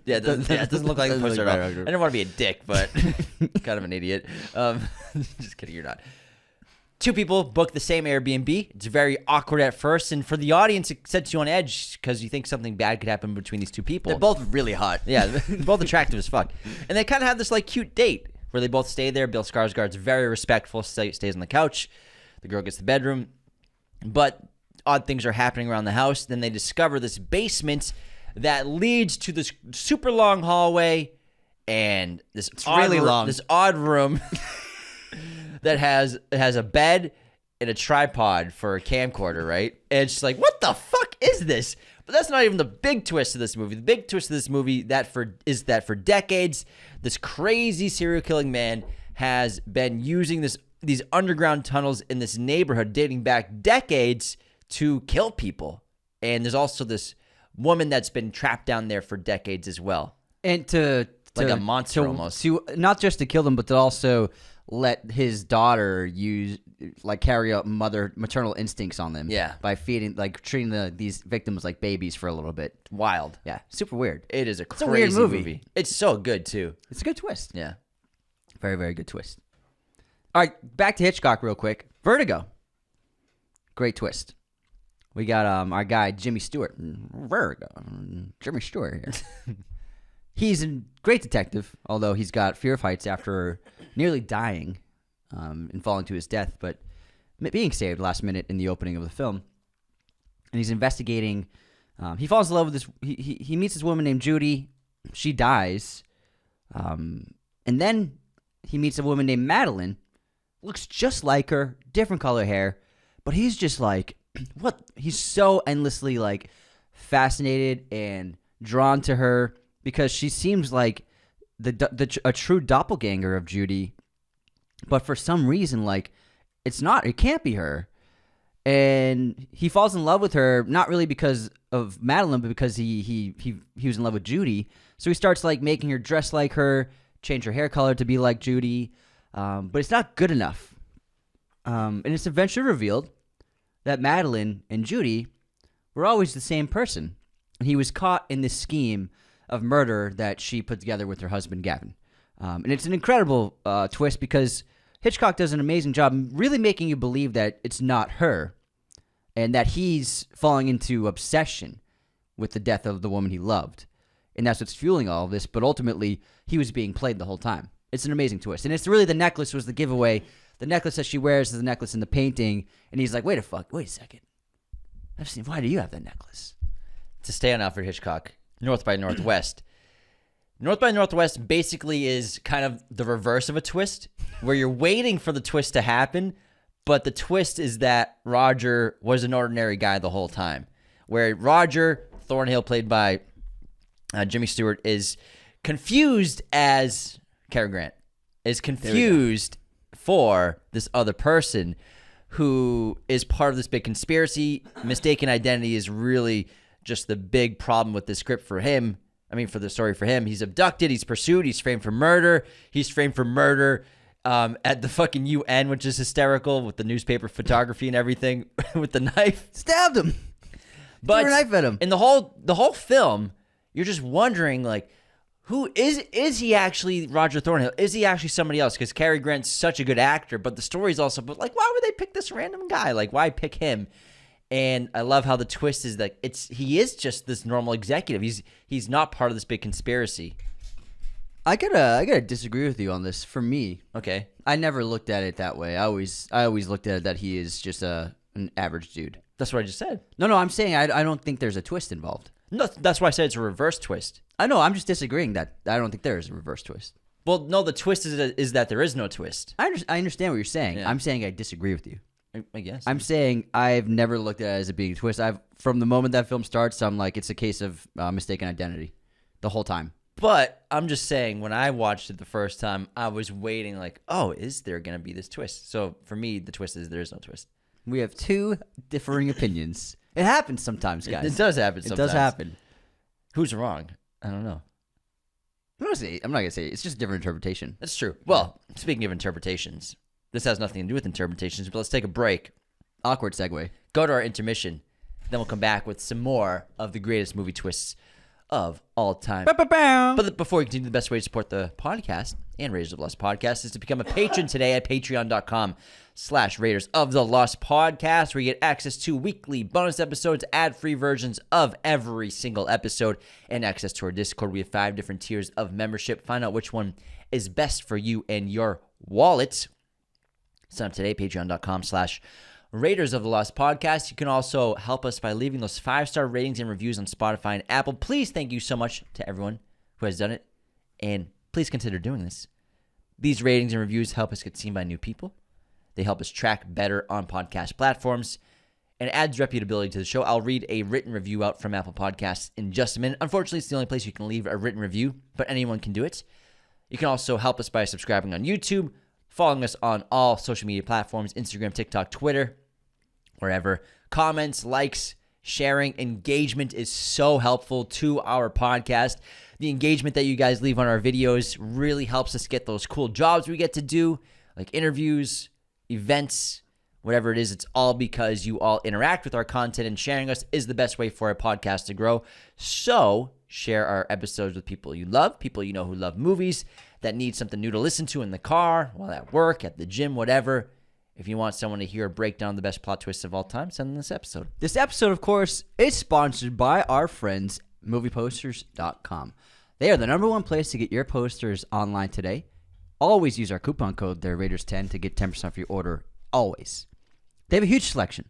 Yeah, it doesn't look like the poster at all. I didn't want to be a dick, but kind of an idiot. Just kidding, you're not. Two people book the same Airbnb. It's very awkward at first, and for the audience, it sets you on edge because you think something bad could happen between these two people. They're both really hot. Yeah, they're both attractive as fuck. And they kind of have this like cute date where they both stay there. Bill Skarsgård's very respectful, stays on the couch. The girl gets the bedroom. But odd things are happening around the house. Then they discover this basement that leads to this super long hallway and this odd room that has a bed and a tripod for a camcorder, right? And it's just like, what the fuck is this? But that's not even the big twist of this movie. The big twist of this movie is that for decades, this crazy serial killing man has been using these underground tunnels in this neighborhood dating back decades to kill people. And there's also this woman that's been trapped down there for decades as well. And to like a monster almost. To not just to kill them, but to also let his daughter carry out maternal instincts on them. Yeah. By treating these victims like babies for a little bit. Wild. Yeah. Super weird. It is a It's a weird crazy movie. movie. It's so good too. It's a good twist. Yeah. Very, very good twist. All right, back to Hitchcock real quick. Vertigo. Great twist. We got our guy, Jimmy Stewart. Vertigo. Jimmy Stewart here. He's a great detective, although he's got fear of heights after nearly dying and falling to his death, but being saved last minute in the opening of the film. And he's investigating. He falls in love with this. He meets this woman named Judy. She dies. And then he meets a woman named Madeline. Looks just like her, different color hair, but he's just like, what? He's so endlessly like fascinated and drawn to her because she seems like a true doppelganger of Judy, but for some reason, like it can't be her. And he falls in love with her, not really because of Madeline, but because he was in love with Judy. So he starts like making her dress like her, change her hair color to be like Judy. But it's not good enough. And it's eventually revealed that Madeline and Judy were always the same person. And he was caught in this scheme of murder that she put together with her husband, Gavin. And it's an incredible twist because Hitchcock does an amazing job really making you believe that it's not her and that he's falling into obsession with the death of the woman he loved. And that's what's fueling all of this. But ultimately, he was being played the whole time. It's an amazing twist. And it's really the necklace was the giveaway. The necklace that she wears is the necklace in the painting. And he's like, wait a second. Why do you have that necklace? To stay on Alfred Hitchcock, North by Northwest. North by Northwest basically is kind of the reverse of a twist, where you're waiting for the twist to happen, but the twist is that Roger was an ordinary guy the whole time. Where Roger Thornhill, played by Jimmy Stewart, is confused as Cary Grant is confused for this other person who is part of this big conspiracy. Mistaken identity is really just the big problem with the script for him. I mean, for the story for him. He's abducted, he's pursued, he's framed for murder. He's framed for murder at the fucking UN, which is hysterical with the newspaper photography and everything with the knife. Stabbed him. But threw a knife at him. In the whole film, you're just wondering, like, who is he actually Roger Thornhill? Is he actually somebody else? Because Cary Grant's such a good actor, but the story's also, but like, why would they pick this random guy? Like, why pick him? And I love how the twist is that he is just this normal executive. He's not part of this big conspiracy. I gotta disagree with you on this. For me, Okay. I never looked at it that way. I always looked at it that he is just an average dude. That's what I just said. No, I'm saying I don't think there's a twist involved. No, that's why I said it's a reverse twist. I know. I'm just disagreeing that I don't think there is a reverse twist. Well, no, the twist is that there is no twist. I understand what you're saying. Yeah. I'm saying I disagree with you. I guess. I'm saying I've never looked at it as a being a twist. From the moment that film starts, I'm like, it's a case of mistaken identity the whole time. But I'm just saying, when I watched it the first time, I was waiting like, oh, is there going to be this twist? So for me, the twist is there is no twist. We have two differing opinions. It happens sometimes, guys. It does happen sometimes. It does happen. Who's wrong? I don't know. I'm not going to say it. It's just a different interpretation. That's true. Well, speaking of interpretations, this has nothing to do with interpretations, but let's take a break. Awkward segue. Go to our intermission. Then we'll come back with some more of the greatest movie twists of all time. But before we continue, the best way to support the podcast and Raiders of the Lost Podcast is to become a patron today at patreon.com/Raiders of the Lost Podcast, where you get access to weekly bonus episodes, ad-free versions of every single episode, and access to our Discord. We have 5 different tiers of membership. Find out which one is best for you and your wallet. Sign up today, patreon.com/Raiders of the Lost Podcast. You can also help us by leaving those 5-star ratings and reviews on Spotify and Apple. Please, thank you so much to everyone who has done it, and please consider doing this. These ratings and reviews help us get seen by new people. They help us track better on podcast platforms and adds reputability to the show. I'll read a written review out from Apple Podcasts in just a minute. Unfortunately, it's the only place you can leave a written review, but anyone can do it. You can also help us by subscribing on YouTube, following us on all social media platforms, Instagram, TikTok, Twitter, wherever. Comments, likes, sharing, engagement is so helpful to our podcast. The engagement that you guys leave on our videos really helps us get those cool jobs we get to do, like interviews, events, whatever it is. It's all because you all interact with our content, and sharing us is the best way for our podcast to grow. So share our episodes with people you love, people you know who love movies, that need something new to listen to in the car, while at work, at the gym, whatever. If you want someone to hear a breakdown of the best plot twists of all time, send them this episode. This episode, of course, is sponsored by our friends, movieposters.com. They are the #1 place to get your posters online today. Always use our coupon code there, Raiders10, to get 10% off your order. Always. They have a huge selection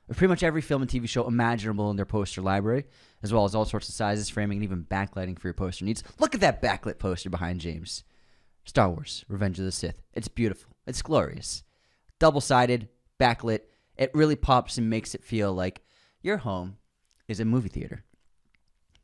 of pretty much every film and TV show imaginable in their poster library, as well as all sorts of sizes, framing, and even backlighting for your poster needs. Look at that backlit poster behind James. Star Wars, Revenge of the Sith. It's beautiful. It's glorious. Double-sided, backlit. It really pops and makes it feel like your home is a movie theater.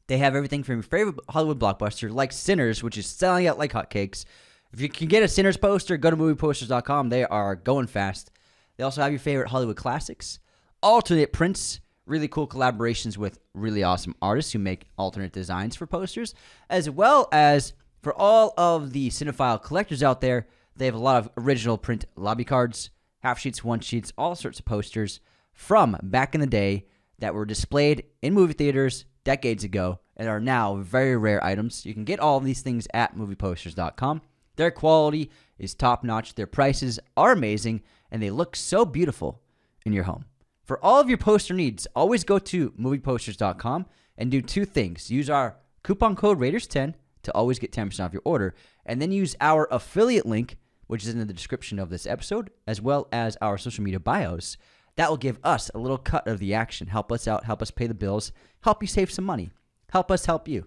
They have everything from your favorite Hollywood blockbuster, like Sinners, which is selling out like hotcakes. If you can get a Sinners poster, go to movieposters.com. They are going fast. They also have your favorite Hollywood classics, alternate prints, really cool collaborations with really awesome artists who make alternate designs for posters, as well as for all of the cinephile collectors out there, they have a lot of original print lobby cards, half sheets, one sheets, all sorts of posters from back in the day that were displayed in movie theaters decades ago and are now very rare items. You can get all of these things at movieposters.com. Their quality is top-notch, their prices are amazing, and they look so beautiful in your home. For all of your poster needs, always go to movieposters.com and do 2 things. Use our coupon code Raiders10 to always get 10% off your order, and then use our affiliate link, which is in the description of this episode, as well as our social media bios. That will give us a little cut of the action. Help us out, help us pay the bills, help you save some money. Help us help you.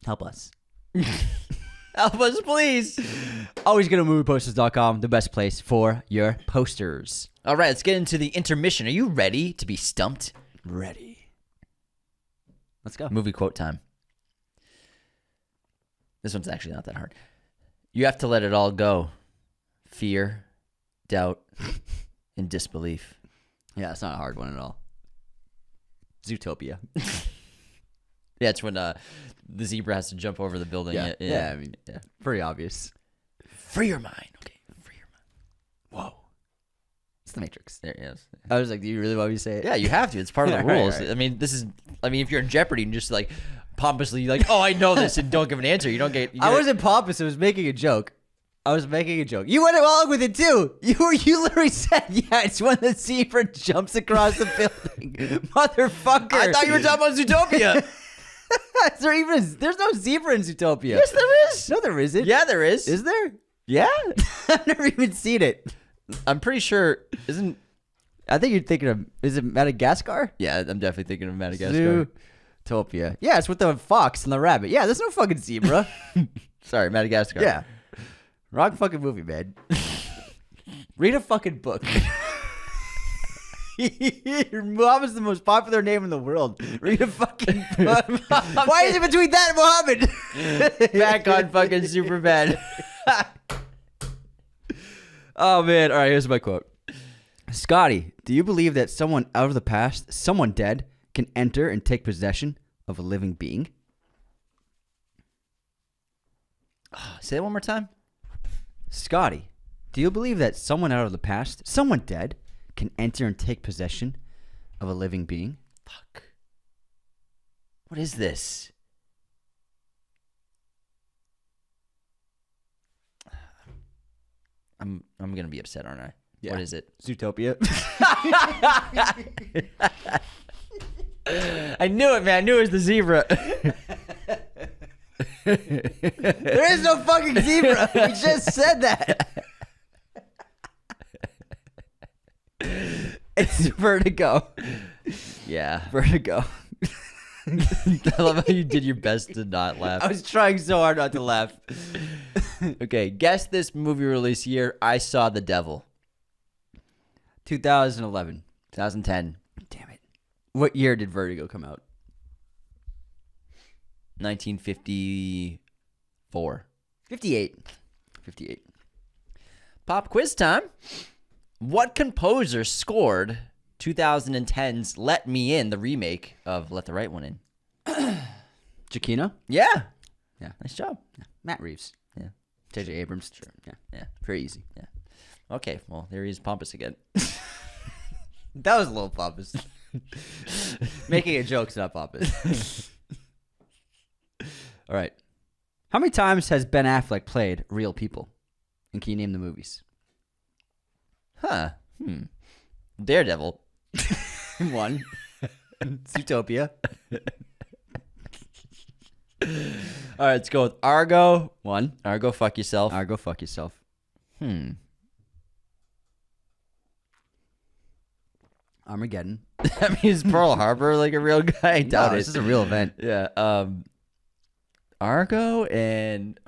Help us. Help us, please. Always go to movieposters.com, the best place for your posters. All right, let's get into the intermission. Are you ready to be stumped? Ready. Let's go. Movie quote time. This one's actually not that hard. You have to let it all go. Fear, doubt, and disbelief. Yeah, it's not a hard one at all. Zootopia. Yeah, it's when the zebra has to jump over the building. Yeah, I mean, pretty obvious. Free your mind. Okay, free your mind. Whoa. It's the Matrix. There it is. I was like, do you really want me to say it? Yeah, you have to. It's part of the Right, rules. right. I mean, if you're in Jeopardy and just like pompously like, oh, I know this, and don't give an answer, you don't get. I wasn't pompous. I was making a joke. You went along with it too. You literally said, yeah, it's when the zebra jumps across the building. Motherfucker. I thought you were talking about Zootopia. Is there even there's no zebra in Zootopia. Yes, there is. No, there isn't. Yeah, there is. Is there? Yeah. I've never even seen it. I'm pretty sure. I think you're thinking of, is it Madagascar? Yeah, I'm definitely thinking of Madagascar. Zootopia. Yeah, it's with the fox and the rabbit. Yeah, there's no fucking zebra. Sorry, Madagascar. Yeah. Wrong fucking movie, man. Read a fucking book. Muhammad's the most popular name in the world. Read a fucking book. Why is it between that and Muhammad? Back on fucking Superbad. Oh, man. All right, here's my quote. Scotty, do you believe that someone out of the past, someone dead, can enter and take possession of a living being? Say that one more time. Scotty, do you believe that someone out of the past, someone dead, can enter and take possession of a living being? Fuck. What is this? I'm gonna be upset, aren't I? Yeah. What is it? Zootopia. I knew it, man. I knew it was the zebra. There is no fucking zebra. We just said that. It's Vertigo. Yeah. Vertigo. I love how you did your best to not laugh. I was trying so hard not to laugh. Okay, guess this movie release year. I Saw the Devil. 2011. 2010. Damn it. What year did Vertigo come out? 1954. 58. Pop quiz time. What composer scored 2010's Let Me In, the remake of Let the Right One In? Giacchino? Yeah. Yeah. Nice job. Yeah. Matt Reeves. Yeah. J.J. Abrams. Sure. Yeah. Yeah. Very easy. Yeah. Okay, well, there he is pompous again. That was a little pompous. Making a joke's not pompous. All right. How many times has Ben Affleck played real people? And can you name the movies? Huh. Daredevil. 1. Zootopia. All right, let's go with Argo. 1. Argo, fuck yourself. Go fuck yourself. Armageddon. I mean, is Pearl Harbor like a real guy? I doubt No, it. this is a real event. Yeah. Argo and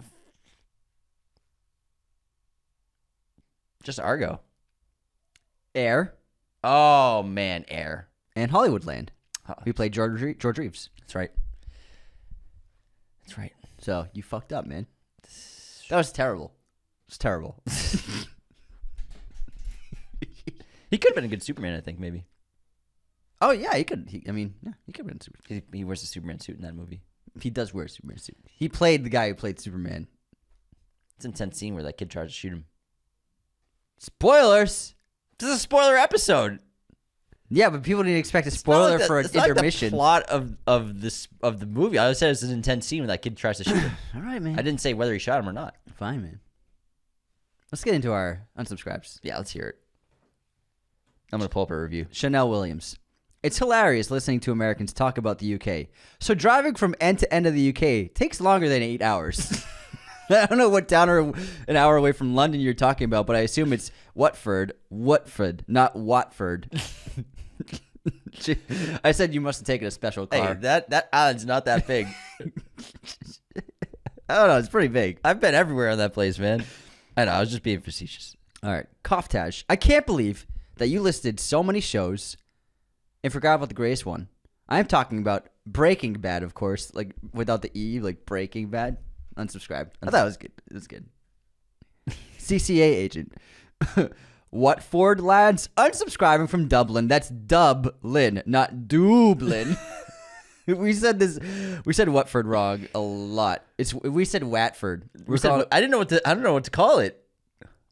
just Argo. Air Oh man, Air. and Hollywoodland. We played George Reeves. That's right. That's right. So you fucked up, man. That was terrible. It's terrible. He could have been a good Superman, I think, maybe. Oh yeah, he could. He could have been Superman. He wears a Superman suit in that movie. He does wear a Superman suit. He played the guy who played Superman. It's an intense scene where that kid tries to shoot him. Spoilers. This is a spoiler episode. Yeah, but people didn't expect a spoiler for an intermission. It's not the plot of the movie. I said it's an intense scene when that kid tries to shoot him. All right, man. I didn't say whether he shot him or not. Fine, man. Let's get into our unsubscribes. Yeah, let's hear it. I'm going to pull up a review. Chanel Williams. It's hilarious listening to Americans talk about the UK. So driving from end to end of the UK takes longer than 8 hours. I don't know what town or an hour away from London you're talking about, but I assume it's Watford, not Watford. I said you must have taken a special car. Hey, that island's not that big. I don't know. It's pretty big. I've been everywhere on that place, man. I know. I was just being facetious. All right. Koftaj. I can't believe that you listed so many shows and forgot about the greatest one. I'm talking about Breaking Bad, of course, like without the E, like Breaking Bad. Unsubscribe. I thought it was good. It was good. CCA agent. Watford lads? Unsubscribing from Dublin. That's Dublin, not Dublin. We said Watford wrong a lot. We said Watford. I don't know what to call it.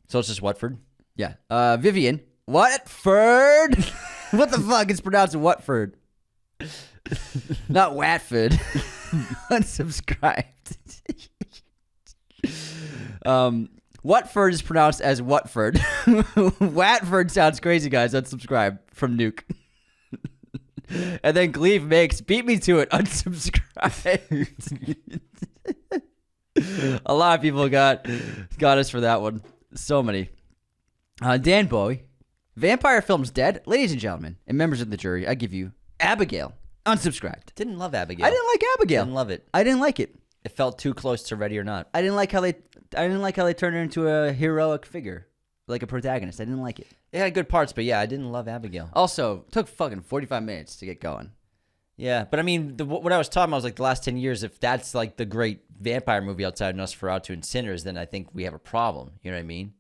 So it's just Watford. Yeah. Vivian. Watford. What the fuck? It's pronounced Watford. Not Watford. Unsubscribed. Watford is pronounced as Watford. Watford sounds crazy, guys. Unsubscribe from Nuke. And then Gleave makes beat me to it. Unsubscribe. A lot of people got us for that one. So many. Dan Bowie. Vampire film's dead. Ladies and gentlemen, and members of the jury, I give you Abigail. Unsubscribed. Didn't love Abigail. I didn't like Abigail. Didn't love it. I didn't like it. It felt too close to Ready or Not. I didn't like how they turned her into a heroic figure, like a protagonist. I didn't like it. It had good parts, but yeah, I didn't love Abigail. Also, took fucking 45 minutes to get going. Yeah, but I mean, what I was talking about was like the last 10 years. If that's like the great vampire movie outside of Nosferatu and Sinners, then I think we have a problem. You know what I mean?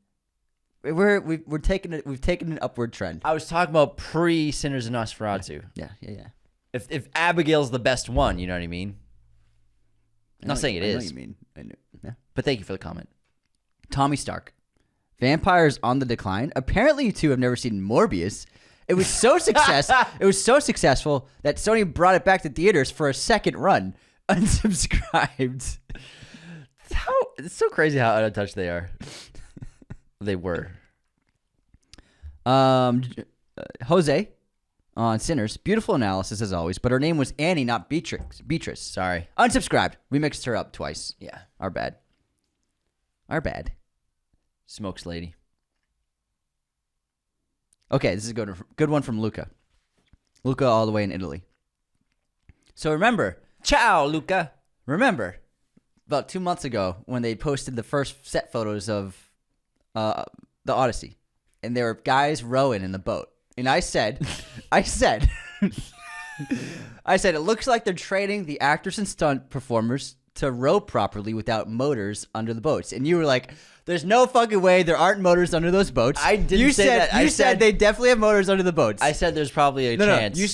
We've taken an upward trend. I was talking about pre-Sinners and Nosferatu. Yeah. If Abigail's the best one, you know what I mean? I'm not saying it is. I know what you mean. I know. Yeah. But thank you for the comment. Tommy Stark. Vampires on the decline. Apparently, you two have never seen Morbius. It was so successful that Sony brought it back to theaters for a second run. Unsubscribed. It's so crazy how out of touch they are. They were. Jose on Sinners. Beautiful analysis as always, but her name was Annie, not Beatrice. Sorry. Unsubscribed. We mixed her up twice. Yeah. Our bad. Smokes lady. Okay, this is a good one from Luca. Luca all the way in Italy. So remember, Ciao, Luca. Remember, about 2 months ago when they posted the first set photos of the Odyssey, and there were guys rowing in the boat, and I said, it looks like they're training the actors and stunt performers to row properly without motors under the boats, and you were like, there's no fucking way there aren't motors under those boats. I didn't say that. You said they definitely have motors under the boats. I said there's probably a chance. You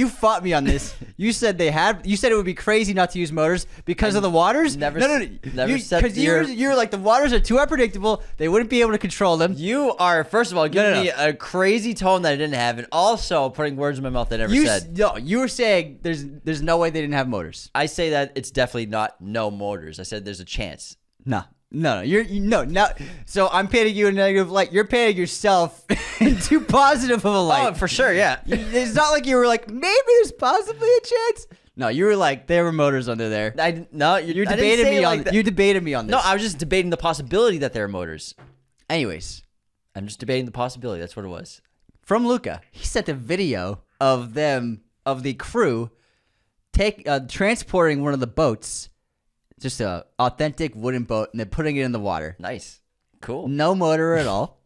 fought me on this. You said they had. You said it would be crazy not to use motors because of the waters. Never said because you were like, the waters are too unpredictable. They wouldn't be able to control them. You are, first of all, giving me a crazy tone that I didn't have, and also putting words in my mouth that I never said. No, you were saying there's no way they didn't have motors. I say that it's definitely not no motors. I said there's a chance. No. Now. So I'm painting you in a negative light. You're painting yourself in too positive of a light. Oh, for sure, yeah. It's not like you were like, maybe there's possibly a chance. No, you were like, there were motors under there. You debated me on this. No, I was just debating the possibility that there are motors. Anyways, I'm just debating the possibility. That's what it was. From Luca, he sent a video of the crew transporting one of the boats. Just a authentic wooden boat, and they're putting it in the water. Nice. Cool. No motor at all.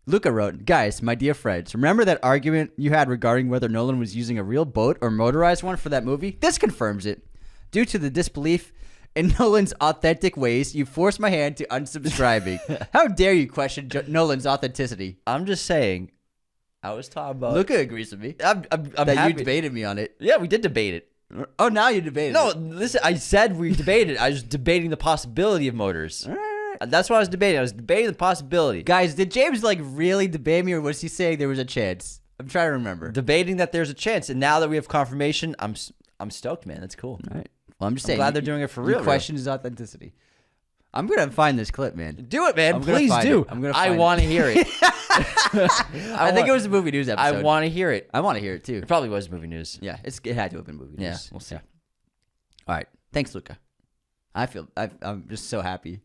Luca wrote, guys, my dear friends, remember that argument you had regarding whether Nolan was using a real boat or motorized one for that movie? This confirms it. Due to the disbelief in Nolan's authentic ways, you forced my hand to unsubscribing. How dare you question Nolan's authenticity? I'm just saying, I was talking about... Luca agrees with me. I'm that happy. You debated me on it. Yeah, we did debate it. Oh, now you debated No, it. listen, I said we debated. I was debating the possibility of motors. All right. That's what I was debating. I was debating the possibility. Guys, did James really debate me, or was he saying there was a chance? I'm trying to remember. Debating that there's a chance, and now that we have confirmation, I'm stoked, man. That's cool. All right. Well, I'm just saying. Glad they're doing it for real. The question is authenticity. I'm gonna find this clip, man. Do it, man. Please do. I want to hear it. I think it was a movie news episode. I want to hear it. I want to hear it too. It probably was movie news. Yeah, it had to have been movie news. Yeah, we'll see. Yeah. All right. Thanks, Luca. I'm just so happy.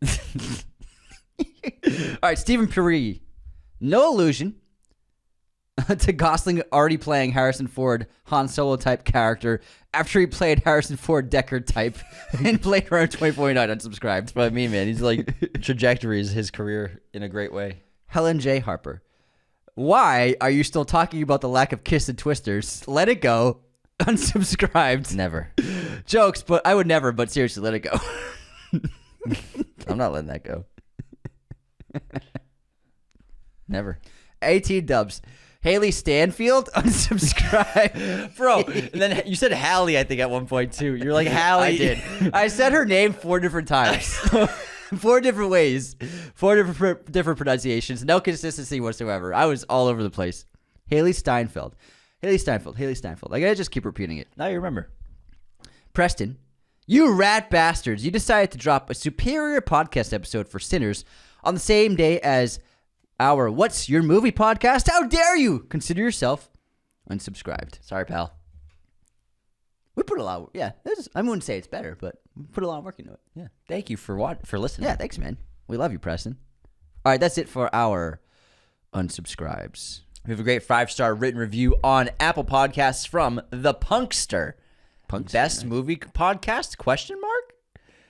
All right, Stephen Puri. No illusion to Gosling already playing Harrison Ford Han Solo type character after he played Harrison Ford Deckard type in Blade Runner 2049. Unsubscribed. That's what I mean, man. He's like trajectories his career in a great way. Helen J. Harper. Why are you still talking about the lack of kiss and twisters? Let it go. Unsubscribed. Never. Jokes, but I would never, but seriously, let it go. I'm not letting that go. Never. AT Dubs. Haley Stanfield, unsubscribe. Bro, and then you said Hallie, I think, at one point, too. You're like, Hallie. I did. I said her name 4 different times. 4 different ways. 4 different pronunciations. No consistency whatsoever. I was all over the place. Haley Steinfeld. Haley Steinfeld. I gotta just keep repeating it. Now you remember. Preston, you rat bastards. You decided to drop a superior podcast episode for Sinners on the same day as our What's Your Movie podcast. How dare you? Consider yourself unsubscribed. Sorry, pal. We put a lot. I wouldn't say it's better, but we put a lot of work into it. Yeah. Thank you for listening. Yeah, thanks, man. We love you, Preston. All right, that's it for our unsubscribes. We have a great 5-star written review on Apple Podcasts from The Punkster. Best movie podcast? ?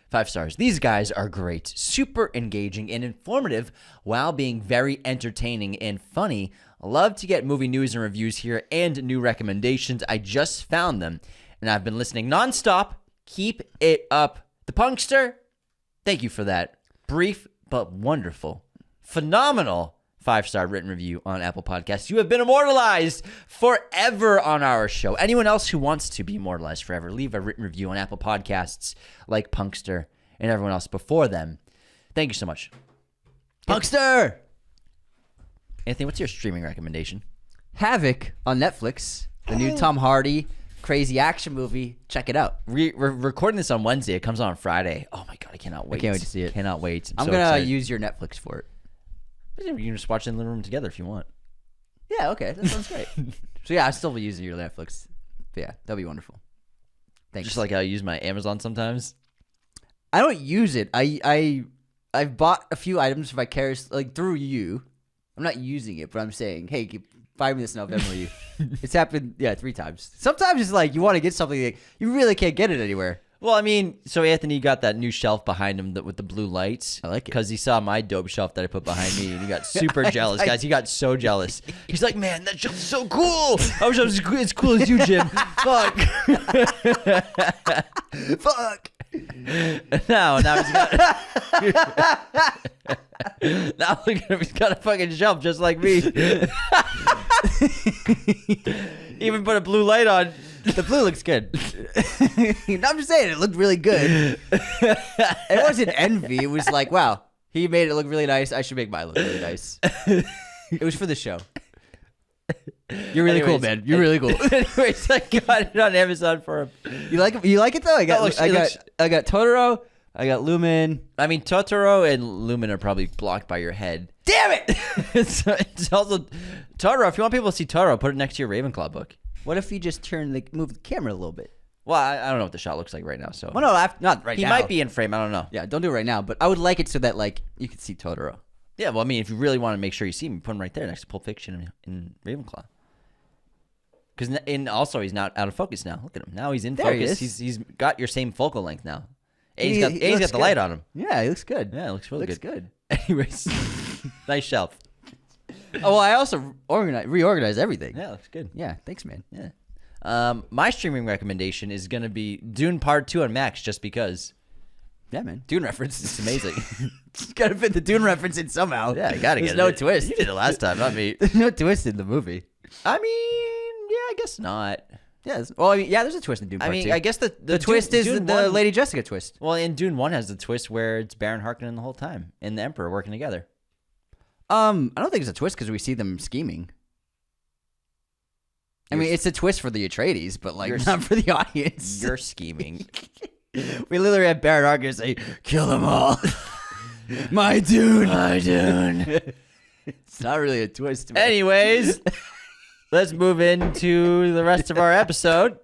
5 stars. These guys are great, super engaging and informative while being very entertaining and funny. Love to get movie news and reviews here and new recommendations. I just found them and I've been listening nonstop. Keep it up. The Punkster, thank you for that. Brief but wonderful. Phenomenal 5-star written review on Apple Podcasts. You have been immortalized forever on our show. Anyone else who wants to be immortalized forever, leave a written review on Apple Podcasts like Punkster and everyone else before them. Thank you so much. Punkster! Anthony, what's your streaming recommendation? Havoc on Netflix, the new Tom Hardy crazy action movie. Check it out. We're recording this on Wednesday. It comes on Friday. Oh my God, I cannot wait. I can't wait to see it. Cannot wait. I'm so going to excited. use your Netflix for it. You can just watch it in the room together if you want. Yeah, okay. That sounds great. So yeah, I'll still be using your Netflix. But yeah, that'd be wonderful. Thanks. Just like how I use my Amazon sometimes. I don't use it. I've bought a few items vicariously, like through you. I'm not using it, but I'm saying, hey, buy me this and I'll Venmo you. It's happened, 3 times. Sometimes it's like you want to get something that you really can't get it anywhere. Well, I mean, so Anthony got that new shelf behind him with the blue lights. I like it. Because he saw my dope shelf that I put behind me, and he got super jealous, guys. He got so jealous. He's like, man, that shelf's so cool. I wish I was as cool as you, Jim. Fuck. Fuck. Now he's got... now look at him. He's got a fucking shelf just like me. Even put a blue light on. The blue looks good. I'm just saying, it looked really good. It wasn't envy. It was like, wow, he made it look really nice. I should make mine look really nice. It was for the show. You're really cool, man. You're really cool. Anyways, I got it on Amazon for him. You like it? You like it though? I got Totoro. I got Lumen. I mean, Totoro and Lumen are probably blocked by your head. Damn it! it's also Totoro. If you want people to see Totoro, put it next to your Ravenclaw book. What if you just move the camera a little bit? Well, I don't know what the shot looks like right now. So, well, no, not right now. He might be in frame. I don't know. Yeah, don't do it right now. But I would like it so that you can see Totoro. Yeah, well, I mean, if you really want to make sure you see him, put him right there next to Pulp Fiction in Ravenclaw. Because also he's not out of focus now. Look at him. Now he's in focus. He's got your same focal length now. And he's got the light on him. Yeah, he looks good. Yeah, it looks really good. Anyways, nice shelf. Oh, well, I also reorganized everything. Yeah, looks good. Yeah, thanks, man. Yeah. My streaming recommendation is going to be Dune Part 2 on Max, just because. Yeah, man. Dune reference. It's amazing. You got to fit the Dune reference in somehow. Yeah, you got to get it. There's no twist. You did it last time, not me. There's no twist in the movie. I mean, yeah, I guess not. Yes. Well, I mean, yeah, there's a twist in Dune Part 2. I guess the twist is Dune the 1, Lady Jessica twist. Well, in Dune 1 has the twist where it's Baron Harkonnen the whole time and the Emperor working together. I don't think it's a twist because we see them scheming. I mean, it's a twist for the Atreides, but not for the audience. You're scheming. We literally had Baron Harkonnen say, "Kill them all." My Dune. My Dune. It's not really a twist. Man. Anyways, let's move into the rest of our episode.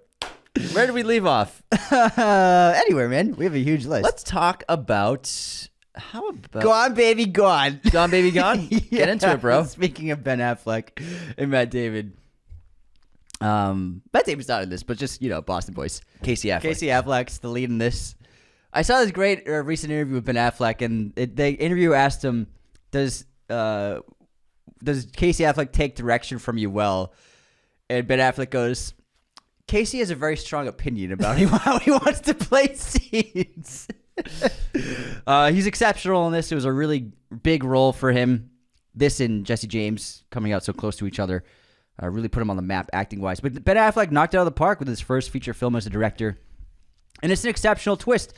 Where did we leave off? Anywhere, man. We have a huge list. Let's talk about... How about... Go on, baby, go on. Gone, baby, gone? Yeah. Get into it, bro. Speaking of Ben Affleck and Matt Damon. Matt Damon's not in this, but just, Boston boys. Casey Affleck. Casey Affleck's the lead in this. I saw this great recent interview with Ben Affleck, and the interviewer asked him, does Casey Affleck take direction from you well? And Ben Affleck goes, Casey has a very strong opinion about how he wants to play scenes. He's exceptional in this. It was a really big role for him. This and Jesse James coming out so close to each other really put him on the map acting-wise. But Ben Affleck knocked it out of the park with his first feature film as a director. And it's an exceptional twist.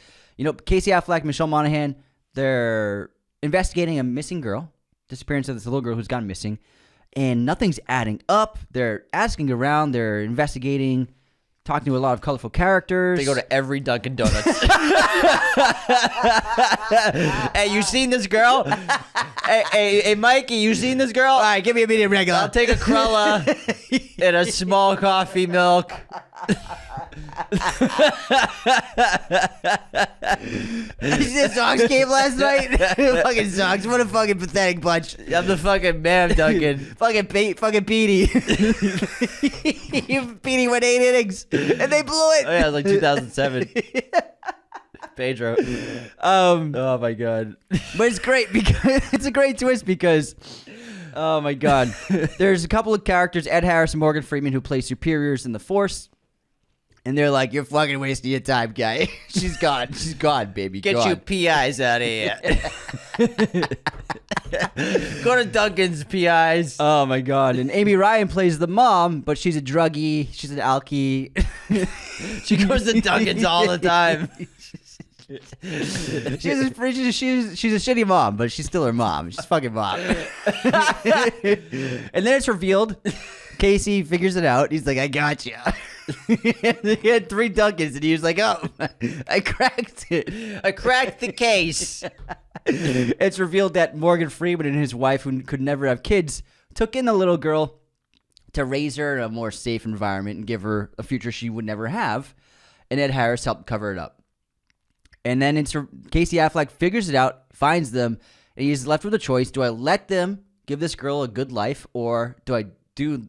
Casey Affleck, Michelle Monaghan, they're investigating a missing girl, disappearance of this little girl who's gone missing, and nothing's adding up. They're asking around, they're investigating, talking to a lot of colorful characters. They go to every Dunkin' Donuts. Hey, you seen this girl? Hey, Mikey, you seen this girl? All right, give me a medium regular. I'll take a Cruella and a small coffee milk. You see the Sox game last night? Fucking Sox. What a fucking pathetic bunch. I'm the fucking man, Duncan. Fucking Petey. Petey went 8 innings, and they blew it. Oh, yeah, it was like 2007. Pedro. Oh, my God. But it's great because it's a great twist because, oh, my God. There's a couple of characters, Ed Harris and Morgan Freeman, who play superiors in the Force. And they're like, you're fucking wasting your time, guy. She's gone. She's gone, baby. Get gone. your PIs out of here. Go to Duncan's PIs. Oh, my God. And Amy Ryan plays the mom, but she's a druggie. She's an alkie. She goes to Duncan's all the time. She's a shitty mom, but she's still her mom. She's fucking mom. And then it's revealed. Casey figures it out. He's like, I got you. He had 3 Duncans, and he was like, oh, I cracked it. I cracked the case. It's revealed that Morgan Freeman and his wife, who could never have kids, took in the little girl to raise her in a more safe environment and give her a future she would never have. And Ed Harris helped cover it up. And then Casey Affleck figures it out, finds them, and he's left with a choice. Do I let them give this girl a good life, or do I do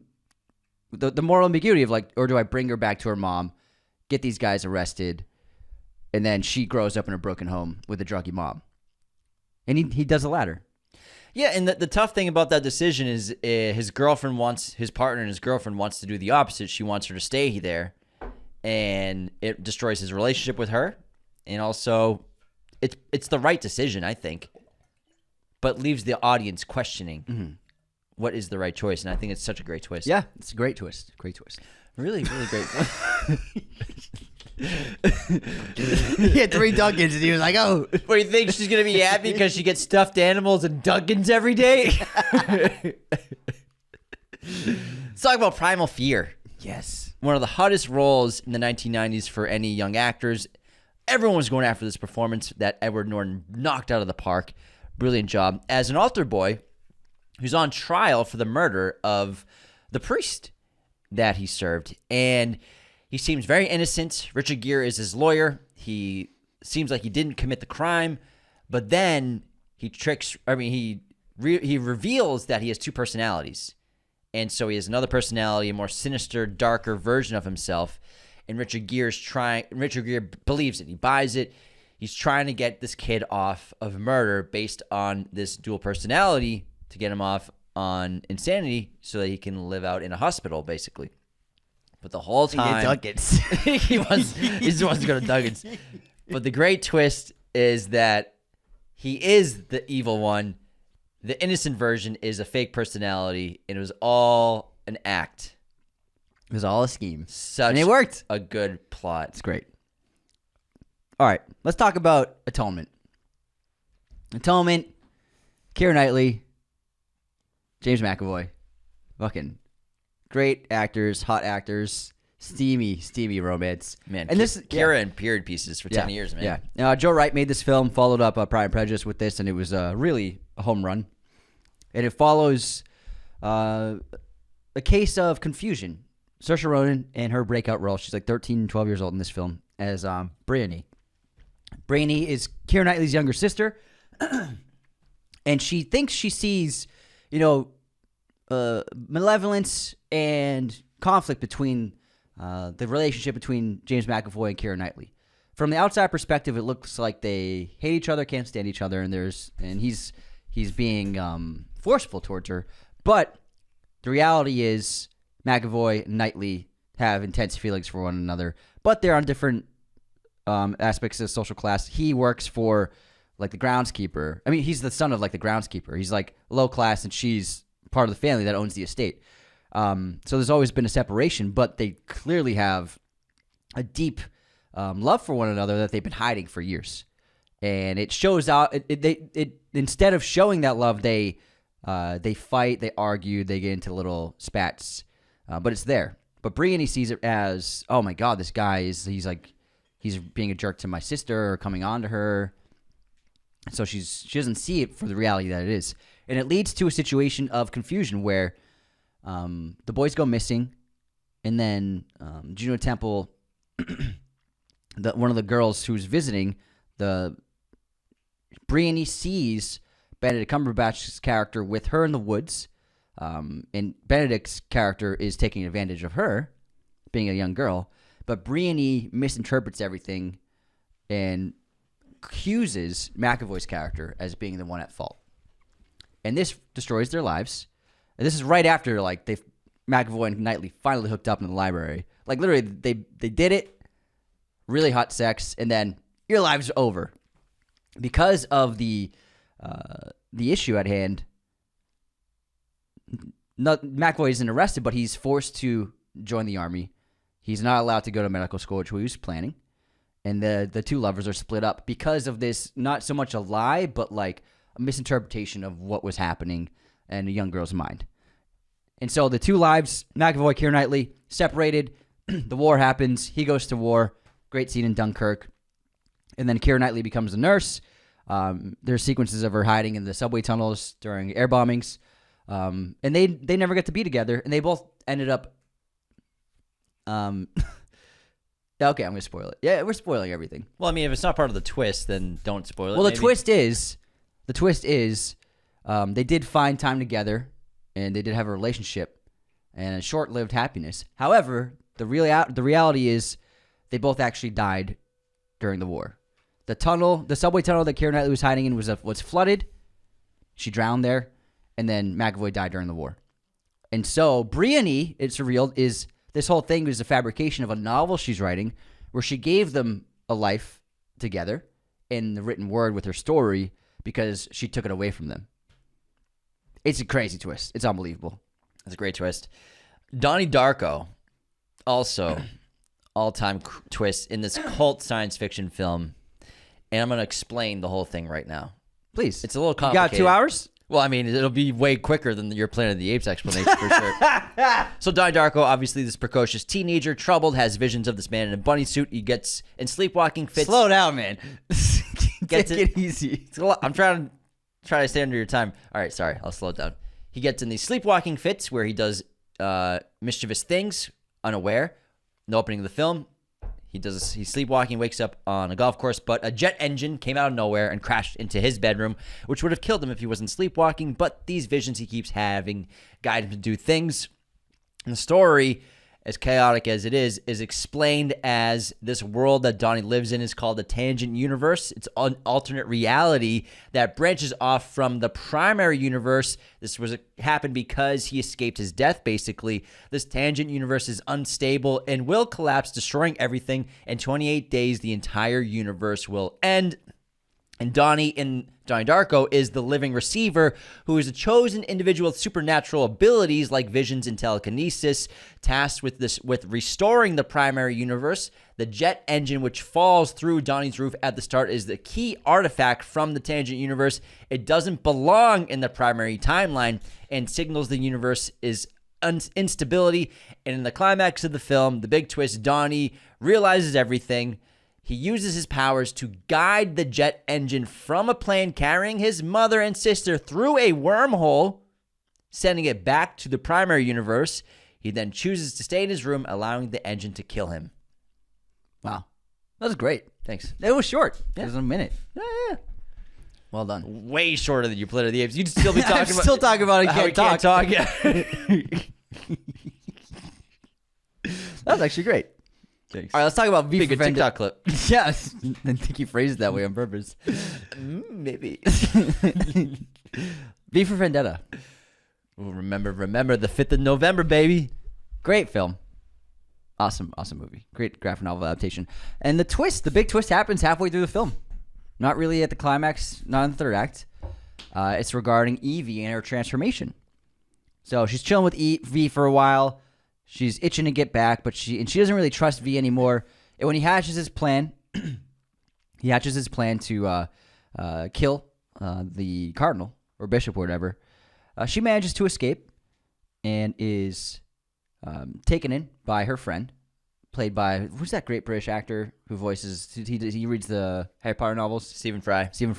the moral ambiguity of like, or do I bring her back to her mom, get these guys arrested, and then she grows up in a broken home with a druggy mom? And he does the latter. Yeah, and the tough thing about that decision is his partner and his girlfriend wants to do the opposite. She wants her to stay there, and it destroys his relationship with her. And also, it's the right decision, I think, but leaves the audience questioning what is the right choice. And I think it's such a great twist. Yeah, it's a great twist. Great twist. Really, really great. He had 3 Duncans, and he was like, oh. What, you think she's going to be happy because she gets stuffed animals and Duncans every day? Let's talk about Primal Fear. Yes. One of the hottest roles in the 1990s for any young actors. Everyone was going after this performance that Edward Norton knocked out of the park. Brilliant job. As an altar boy who's on trial for the murder of the priest that he served. And he seems very innocent. Richard Gere is his lawyer. He seems like he didn't commit the crime. But then he reveals that he has 2 personalities. And so he has another personality, a more sinister, darker version of himself. And Richard Gere believes it. He buys it. He's trying to get this kid off of murder based on this dual personality to get him off on insanity so that he can live out in a hospital, basically. But the whole time... Duncans. he just wants to go to Duncan's. But the great twist is that he is the evil one. The innocent version is a fake personality, and it was all an act. It was all a scheme. And it worked. A good plot. It's great. All right, let's talk about Atonement. Atonement, Keira Knightley, James McAvoy. Fucking great actors, hot actors, steamy romance. Man, and this Keira in period pieces for 10 years, man. Yeah. Joe Wright made this film, followed up Pride and Prejudice with this, and it was really a home run. And it follows a case of confusion. Saoirse Ronan and her breakout role. She's like 13, 12 years old in this film as Briony. Briony is Keira Knightley's younger sister, and she thinks she sees, malevolence and conflict between the relationship between James McAvoy and Keira Knightley. From the outside perspective, it looks like they hate each other, can't stand each other, and he's being forceful towards her. But the reality is, McAvoy and Knightley have intense feelings for one another, but they're on different aspects of social class. He works for like the groundskeeper. I mean, he's the son of like the groundskeeper. He's like low class, and she's part of the family that owns the estate. So there's always been a separation, but they clearly have a deep love for one another that they've been hiding for years. And it shows out. It instead of showing that love, they fight, they argue, they get into little spats. But it's there. But Briony sees it as, oh my God, this guy he's being a jerk to my sister or coming on to her. So she doesn't see it for the reality that it is. And it leads to a situation of confusion where the boys go missing, and then Juno Temple one of the girls who's visiting, Brienne sees Benedict Cumberbatch's character with her in the woods, and Benedict's character is taking advantage of her, being a young girl, but Brienne misinterprets everything and accuses McAvoy's character as being the one at fault. And this destroys their lives. And this is right after McAvoy and Knightley finally hooked up in the library. Like literally, they did it, really hot sex, and then your lives are over. Because of the issue at hand, McAvoy isn't arrested, but he's forced to join the army. He's not allowed to go to medical school, which he was planning. And the two lovers are split up because of this, not so much a lie, but like a misinterpretation of what was happening in a young girl's mind. And so the two lives, McAvoy, Keira Knightley, separated. The war happens. He goes to war. Great scene in Dunkirk. And then Keira Knightley becomes a nurse. There's sequences of her hiding in the subway tunnels during air bombings. And they never get to be together. And they both ended up... Okay, I'm going to spoil it. Yeah, we're spoiling everything. Well, I mean, if it's not part of the twist, then don't spoil it. Well, the twist is they did find time together, and they did have a relationship and a short-lived happiness. However, the reality is they both actually died during the war. The subway tunnel that Keira Knightley was hiding in was flooded. She drowned there, and then McAvoy died during the war. And so Brienne, it's revealed, is this whole thing was a fabrication of a novel she's writing where she gave them a life together in the written word with her story because she took it away from them. It's a crazy twist. It's unbelievable. It's a great twist. Donnie Darko, also all-time twist in this cult science fiction film. And I'm going to explain the whole thing right now. Please. It's a little complicated. You got 2 hours? Well, I mean, it'll be way quicker than your Planet of the Apes explanation for sure. So Donnie Darko, obviously this precocious teenager, troubled, has visions of this man in a bunny suit. He gets in sleepwalking fits. Slow down, man. Take it easy. I'm trying to stay under your time. All right, sorry. I'll slow it down. He gets in these sleepwalking fits where he does mischievous things, unaware. In the opening of the film, he's sleepwalking, wakes up on a golf course, but a jet engine came out of nowhere and crashed into his bedroom, which would have killed him if he wasn't sleepwalking. But these visions he keeps having guide him to do things. And the story, as chaotic as it is explained as this world that Donnie lives in is called the Tangent Universe. It's an alternate reality that branches off from the primary universe. This happened because he escaped his death, basically. This Tangent Universe is unstable and will collapse, destroying everything. In 28 days, the entire universe will end. And Donnie Darko is the living receiver who is a chosen individual with supernatural abilities like visions and telekinesis, tasked with restoring the primary universe. The jet engine, which falls through Donnie's roof at the start, is the key artifact from the Tangent Universe. It doesn't belong in the primary timeline and signals the universe is instability. And in the climax of the film, the big twist, Donnie realizes everything. He uses his powers to guide the jet engine from a plane carrying his mother and sister through a wormhole, sending it back to the primary universe. He then chooses to stay in his room, allowing the engine to kill him. Wow. That was great. Thanks. It was short. Yeah. It was a minute. Yeah. Well done. Way shorter than your Planet of the Apes. You'd still be talking about... still talking about it. How we can't talk. Yeah. That was actually great. Thanks. All right, let's talk about V for Vendetta. TikTok clip. Yes. I think you phrased it that way on purpose. Maybe. V for Vendetta. Ooh, remember the 5th of November, baby. Great film. Awesome movie. Great graphic novel adaptation. And the big twist happens halfway through the film. Not really at the climax, not in the third act. It's regarding Evie and her transformation. So she's chilling with V for a while. She's itching to get back, but she doesn't really trust V anymore. And when he hatches his plan, to kill the cardinal or bishop or whatever, she manages to escape and is taken in by her friend, played by who's that great British actor who voices? He reads the Harry Potter novels. Stephen Fry. Stephen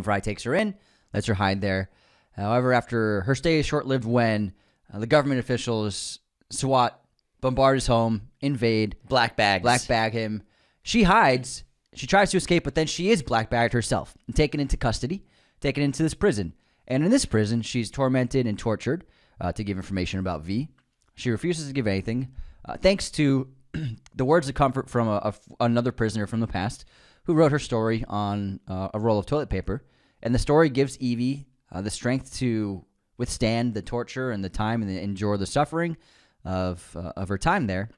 Fry takes her in, lets her hide there. However, after her stay is short-lived when the government officials, SWAT bombard his home, invade, Black bag him. She hides. She tries to escape, but then she is black bagged herself and taken into custody, taken into this prison. And in this prison, she's tormented and tortured to give information about V. She refuses to give anything, thanks to the words of comfort from another prisoner from the past who wrote her story on a roll of toilet paper. And the story gives Evie the strength to withstand the torture and the time and endure the suffering of her time there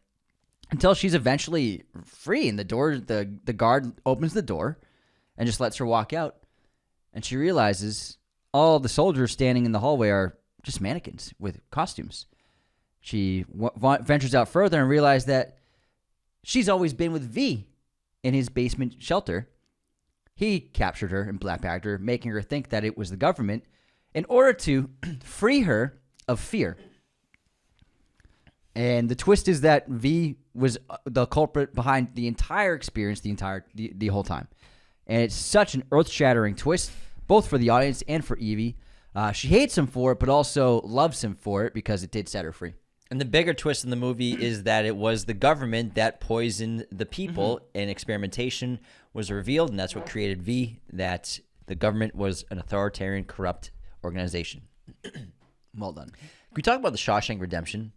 until she's eventually free. And the guard opens the door and just lets her walk out. And she realizes all the soldiers standing in the hallway are just mannequins with costumes. She ventures out further and realizes that she's always been with V in his basement shelter. He captured her and black-bagged her, making her think that it was the government in order to free her of fear. And the twist is that V was the culprit behind the entire experience, the whole time. And it's such an earth-shattering twist, both for the audience and for Evie. She hates him for it, but also loves him for it because it did set her free. And the bigger twist in the movie is that it was the government that poisoned the people, and experimentation was revealed, and that's what created V, that the government was an authoritarian, corrupt organization. Well done. Can we talk about the Shawshank Redemption?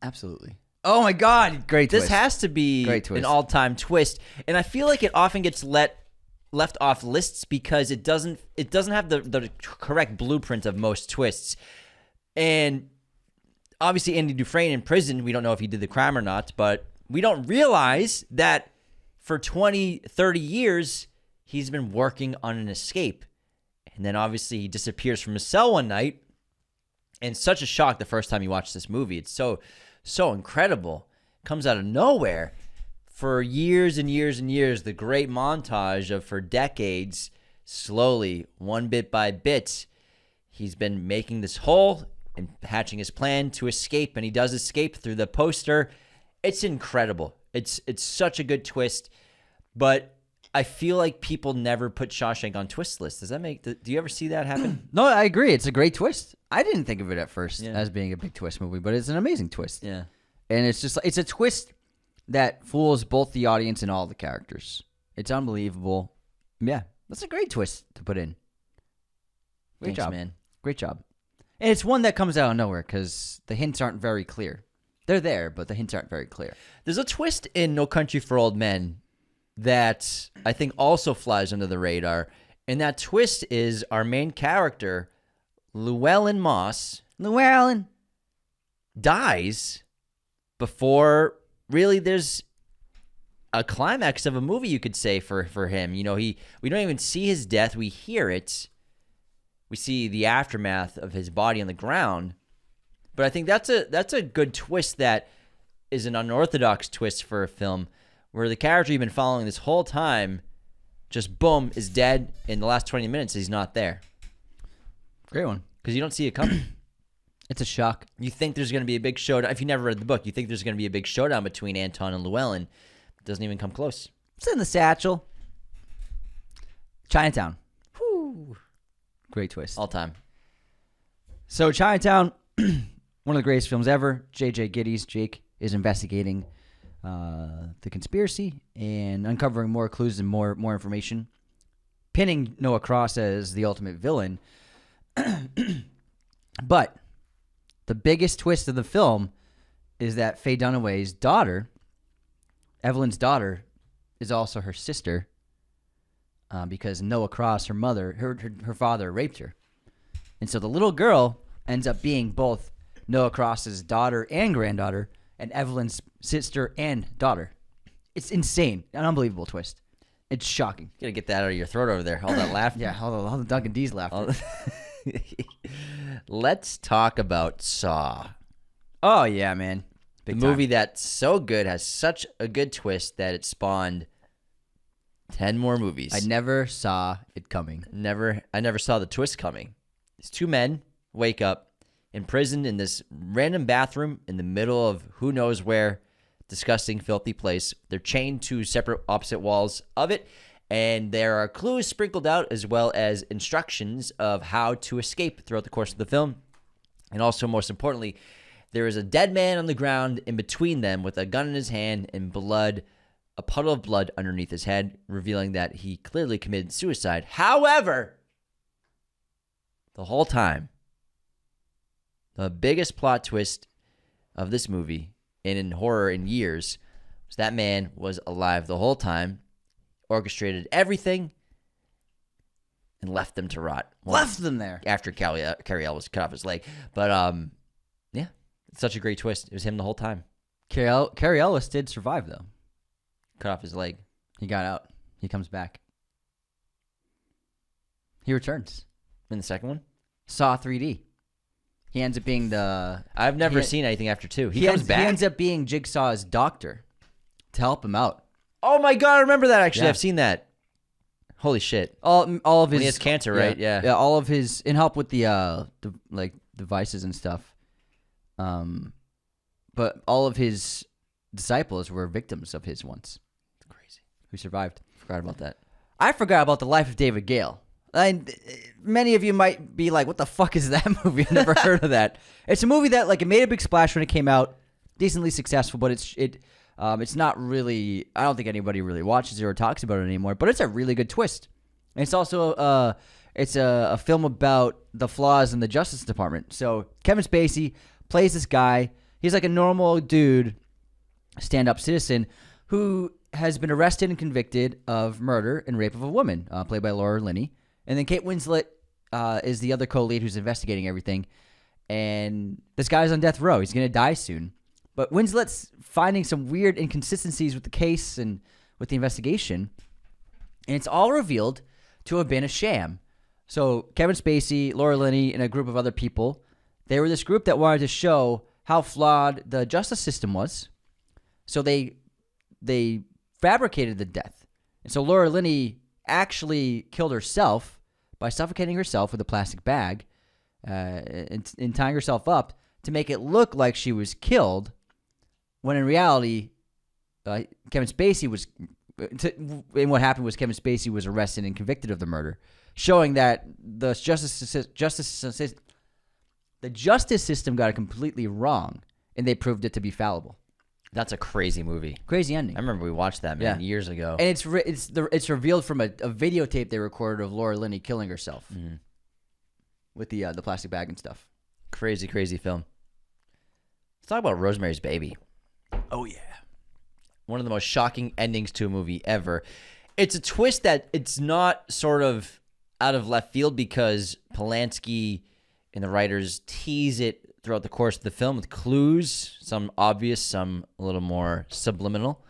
Absolutely. Oh my God. Great twist. This has to be an all-time twist, and I feel like it often gets left off lists because it doesn't have the correct blueprint of most twists. And obviously, Andy Dufresne in prison, we don't know if he did the crime or not, but we don't realize that for 20, 30 years, he's been working on an escape. And then obviously he disappears from his cell one night. And such a shock the first time you watch this movie. It's so incredible. Comes out of nowhere. For years and years and years, the great montage of for decades, slowly, one bit by bit, he's been making this hole and hatching his plan to escape, and he does escape through the poster. It's incredible. It's such a good twist, but I feel like people never put Shawshank on twist lists. Does that do you ever see that happen? No, I agree. It's a great twist. I didn't think of it at first as being a big twist movie, but it's an amazing twist. Yeah. And it's a twist that fools both the audience and all the characters. It's unbelievable. Yeah, that's a great twist to put in. Great job, man. Great job. And it's one that comes out of nowhere because the hints aren't very clear. They're there, but the hints aren't very clear. There's a twist in No Country for Old Men that I think also flies under the radar. And that twist is our main character, Llewellyn Moss, dies before really there's a climax of a movie, you could say, for him. You know, we don't even see his death. We hear it. We see the aftermath of his body on the ground. But I think that's a good twist that is an unorthodox twist for a film where the character you've been following this whole time just, boom, is dead. In the last 20 minutes, he's not there. Great one. Because you don't see it coming. It's a shock. You think there's going to be a big showdown. If you never read the book, you think there's going to be a big showdown between Anton and Llewellyn. It doesn't even come close. It's in the satchel. Chinatown. Whew. Great twist. All time. So Chinatown, one of the greatest films ever. J.J. Gittes, Jake, is investigating the conspiracy and uncovering more clues and more information, pinning Noah Cross as the ultimate villain. But the biggest twist of the film is that Faye Dunaway's daughter, Evelyn's daughter, is also her sister because Noah Cross, her mother, her father raped her. And so the little girl ends up being both Noah Cross's daughter and granddaughter and Evelyn's sister and daughter. It's insane. An unbelievable twist. It's shocking. You got to get that out of your throat over there. All that laughter. Yeah, all the Duncan D's laughter. Let's talk about Saw. Oh, yeah, man. The movie that's so good, has such a good twist that it spawned 10 more movies. I never saw it coming. I never saw the twist coming. These two men wake up imprisoned in this random bathroom in the middle of who knows where, disgusting, filthy place. They're chained to separate opposite walls of it, and there are clues sprinkled out as well as instructions of how to escape throughout the course of the film. And also, most importantly, There is a dead man on the ground in between them with a gun in his hand and blood, a puddle of blood underneath his head, revealing that he clearly committed suicide. However, the whole time, the biggest plot twist of this movie and in horror in years was that man was alive the whole time, orchestrated everything, and left them to rot. Left them there. After Carrie-L was cut off his leg. But, yeah, it's such a great twist. It was him the whole time. Carrie Ellis did survive, though. Cut off his leg. He got out. He comes back. He returns. In the second one? Saw 3D. He ends up being I've never seen anything after 2. He comes back? He ends up being Jigsaw's doctor to help him out. Oh, my God. I remember that, actually. Yeah. I've seen that. Holy shit. All of his... When he has cancer, right? Yeah. Yeah, all of his... In help with the devices and stuff. But all of his disciples were victims of his once. Crazy. Who survived. Forgot about that. I forgot about The Life of David Gale. And many of you might be like, what the fuck is that movie? I've never heard of that. It's a movie that, like, it made a big splash when it came out. Decently successful, but it's not really... I don't think anybody really watches it or talks about it anymore, but it's a really good twist. And it's also... It's a film about the flaws in the Justice Department. So Kevin Spacey plays this guy. He's like a normal dude, stand-up citizen, who has been arrested and convicted of murder and rape of a woman, played by Laura Linney. And then Kate Winslet is the other co-lead who's investigating everything. And this guy's on death row. He's going to die soon. But Winslet's finding some weird inconsistencies with the case and with the investigation. And it's all revealed to have been a sham. So Kevin Spacey, Laura Linney, and a group of other people, they were this group that wanted to show how flawed the justice system was. So they fabricated the death. And so Laura Linney actually killed herself by suffocating herself with a plastic bag and tying herself up to make it look like she was killed, when in reality, Kevin Spacey was... and what happened was Kevin Spacey was arrested and convicted of the murder, showing that the justice system got it completely wrong, and they proved it to be fallible. That's a crazy movie. Crazy ending. I remember we watched that, man, years ago. And it's revealed from a videotape they recorded of Laura Linney killing herself with the plastic bag and stuff. Crazy, crazy film. Let's talk about Rosemary's Baby. Oh, yeah. One of the most shocking endings to a movie ever. It's a twist that it's not sort of out of left field, because Polanski and the writers tease it throughout the course of the film with clues, some obvious, some a little more subliminal.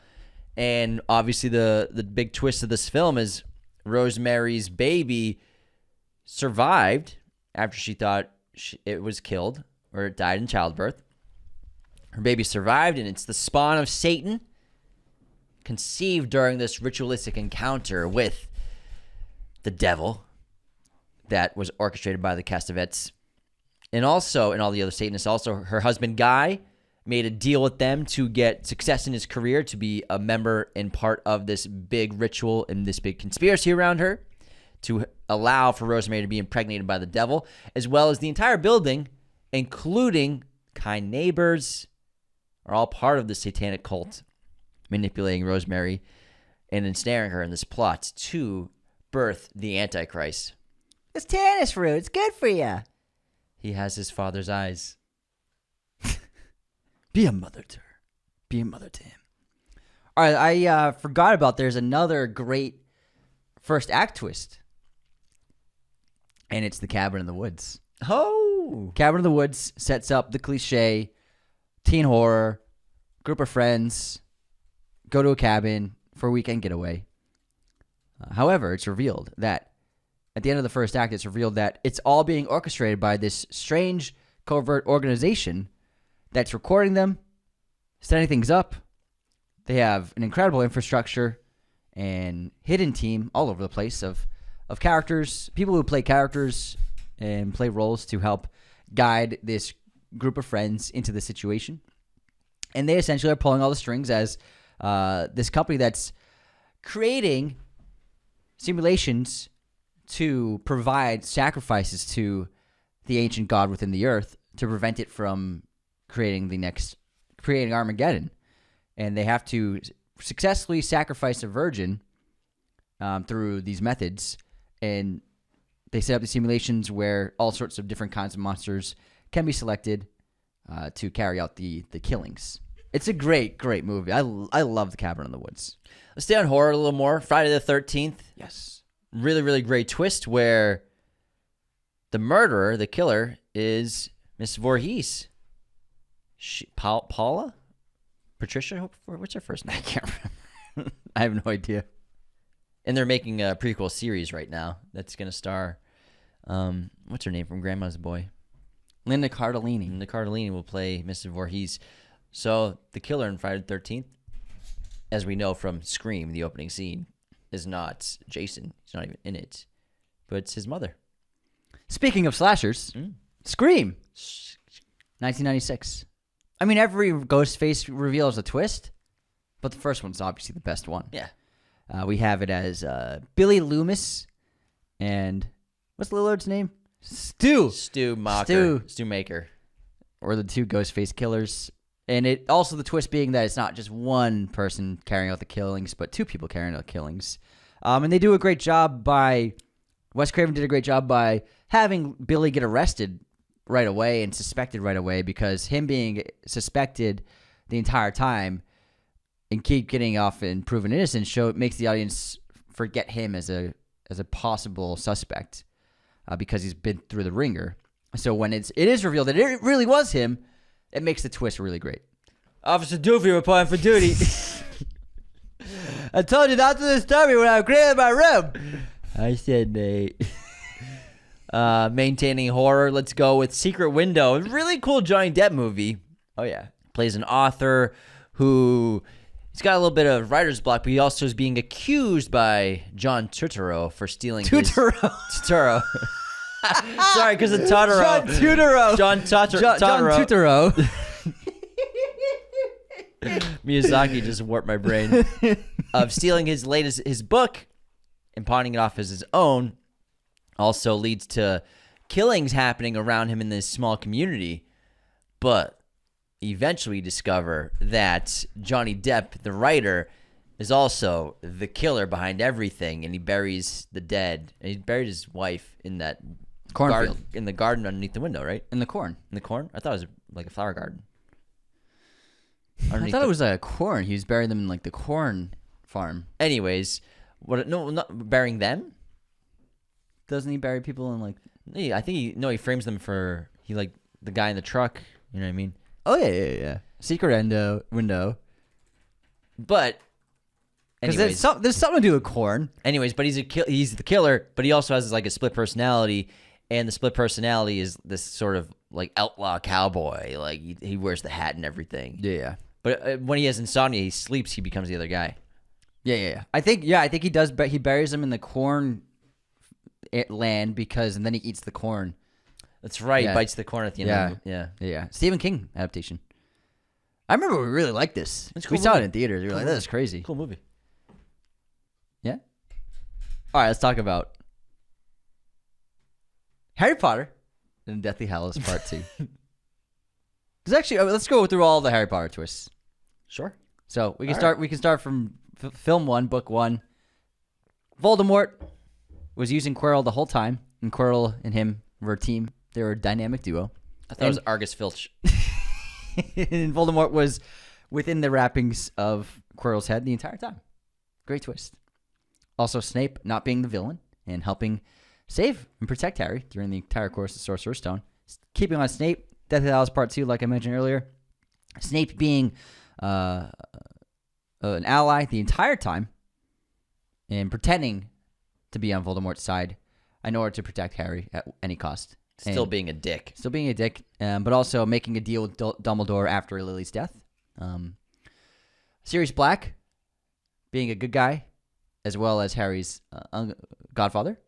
And obviously the big twist of this film is Rosemary's Baby survived after she thought it was killed or it died in childbirth. Her baby survived, and it's the spawn of Satan, conceived during this ritualistic encounter with the devil that was orchestrated by the Cassavetes. And also, and all the other Satanists, also her husband Guy made a deal with them to get success in his career, to be a member and part of this big ritual and this big conspiracy around her, to allow for Rosemary to be impregnated by the devil, as well as the entire building, including kind neighbors, are all part of the satanic cult, manipulating Rosemary and ensnaring her in this plot to birth the Antichrist. It's tannis fruit. It's good for you. He has his father's eyes. Be a mother to her. Be a mother to him. All right, I forgot about there's another great first act twist. And it's the Cabin in the Woods. Oh! Cabin in the Woods sets up the cliche teen horror, group of friends, go to a cabin for a weekend getaway. However, it's revealed that at the end of the first act, it's revealed that it's all being orchestrated by this strange covert organization that's recording them, setting things up. They have an incredible infrastructure and hidden team all over the place of characters, people who play characters and play roles to help guide this group of friends into the situation. And they essentially are pulling all the strings as this company that's creating simulations to provide sacrifices to the ancient god within the earth to prevent it from creating Armageddon, and they have to successfully sacrifice a virgin through these methods, and they set up the simulations where all sorts of different kinds of monsters can be selected to carry out the killings. It's a great movie. I love The Cabin in the Woods. Let's stay on horror a little more. Friday the 13th. Yes. Really, really great twist where the murderer, the killer, is Miss Voorhees. Paula? Patricia? What's her first name? I can't remember. I have no idea. And they're making a prequel series right now that's going to star, what's her name from Grandma's Boy? Linda Cardellini. Linda Cardellini will play Mrs. Voorhees. So the killer in Friday the 13th, as we know from Scream, the opening scene, is not Jason. He's not even in it. But it's his mother. Speaking of slashers, Scream, 1996. I mean, every Ghostface reveal is a twist, but the first one's obviously the best one. Yeah. We have it as Billy Loomis and what's Lillard's name? Stu Maker. Or the two Ghostface killers. And it also the twist being that it's not just one person carrying out the killings, but two people carrying out killings. And they do a great job Wes Craven did a great job by having Billy get arrested right away and suspected right away, because him being suspected the entire time and keep getting off and proven innocent makes the audience forget him as a possible suspect because he's been through the ringer. So when it is revealed that it really was him, it makes the twist really great. Officer Doofy reporting for duty. I told you not to disturb me when I cleared my room. I said Nate. Maintaining horror. Let's go with Secret Window. Really cool Johnny Depp movie. Oh, yeah. Plays an author who... He's got a little bit of writer's block, but he also is being accused by John Turturro for stealing Turturro. Sorry, because of Totoro. John Turturro. Miyazaki just warped my brain. Of stealing his book and pawning it off as his own. Also leads to killings happening around him in this small community. But eventually discover that Johnny Depp, the writer, is also the killer behind everything, and he buries the dead. And he buried his wife in that cornfield, in the garden underneath the window, right? In the corn. In the corn? I thought it was like a flower garden. I thought it was a corn. He was burying them in like the corn farm. Anyways, no, not burying them. Doesn't he bury people in like? Yeah, I think he frames them for the guy in the truck. You know what I mean? Oh yeah. Secret window. But anyways, there's something to do with corn. Anyways, but he's the killer, but he also has like a split personality, and the split personality is this sort of like outlaw cowboy. Like he wears the hat and everything. Yeah. But when he has insomnia, he sleeps. He becomes the other guy. Yeah. I think he does. But he buries them in the corn land and then he eats the corn. That's right. Yeah. He bites the corn at the end. Yeah. Stephen King adaptation. I remember we really liked this. Cool saw it in theaters. We were like, "This is crazy." Cool movie. Yeah. All right, let's talk about Harry Potter and Deathly Hallows Part 2. Let's go through all the Harry Potter twists. Sure. So we can start. We can start from film 1, book 1. Voldemort was using Quirrell the whole time, and Quirrell and him were a team. They were a dynamic duo. I thought it was Argus Filch. And Voldemort was within the wrappings of Quirrell's head the entire time. Great twist. Also, Snape not being the villain and helping save and protect Harry during the entire course of Sorcerer's Stone. Keeping on Snape, Deathly Hallows Part 2, like I mentioned earlier. Snape being an ally the entire time and pretending to be on Voldemort's side in order to protect Harry at any cost. Still being a dick. But also making a deal with Dumbledore after Lily's death. Sirius Black being a good guy, as well as Harry's godfather.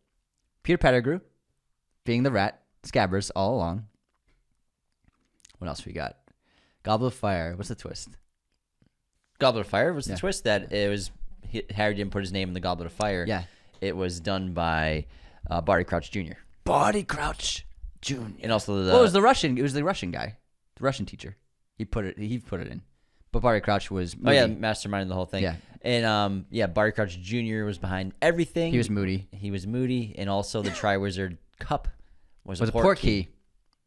Peter Pettigrew being the rat, Scabbers all along. What else we got? Goblet of Fire. What's the twist? Goblet of Fire was the twist that it was Harry didn't put his name in the Goblet of Fire. Yeah. It was done by Barty Crouch Jr. Barty Crouch Jr. And also it was the Russian guy, the Russian teacher. He put it in. But Barty Crouch was Oh moody. yeah, masterminding the whole thing. Yeah. And Barty Crouch Jr. was behind everything. He was moody. He was moody, and also the Triwizard Cup was a a port key.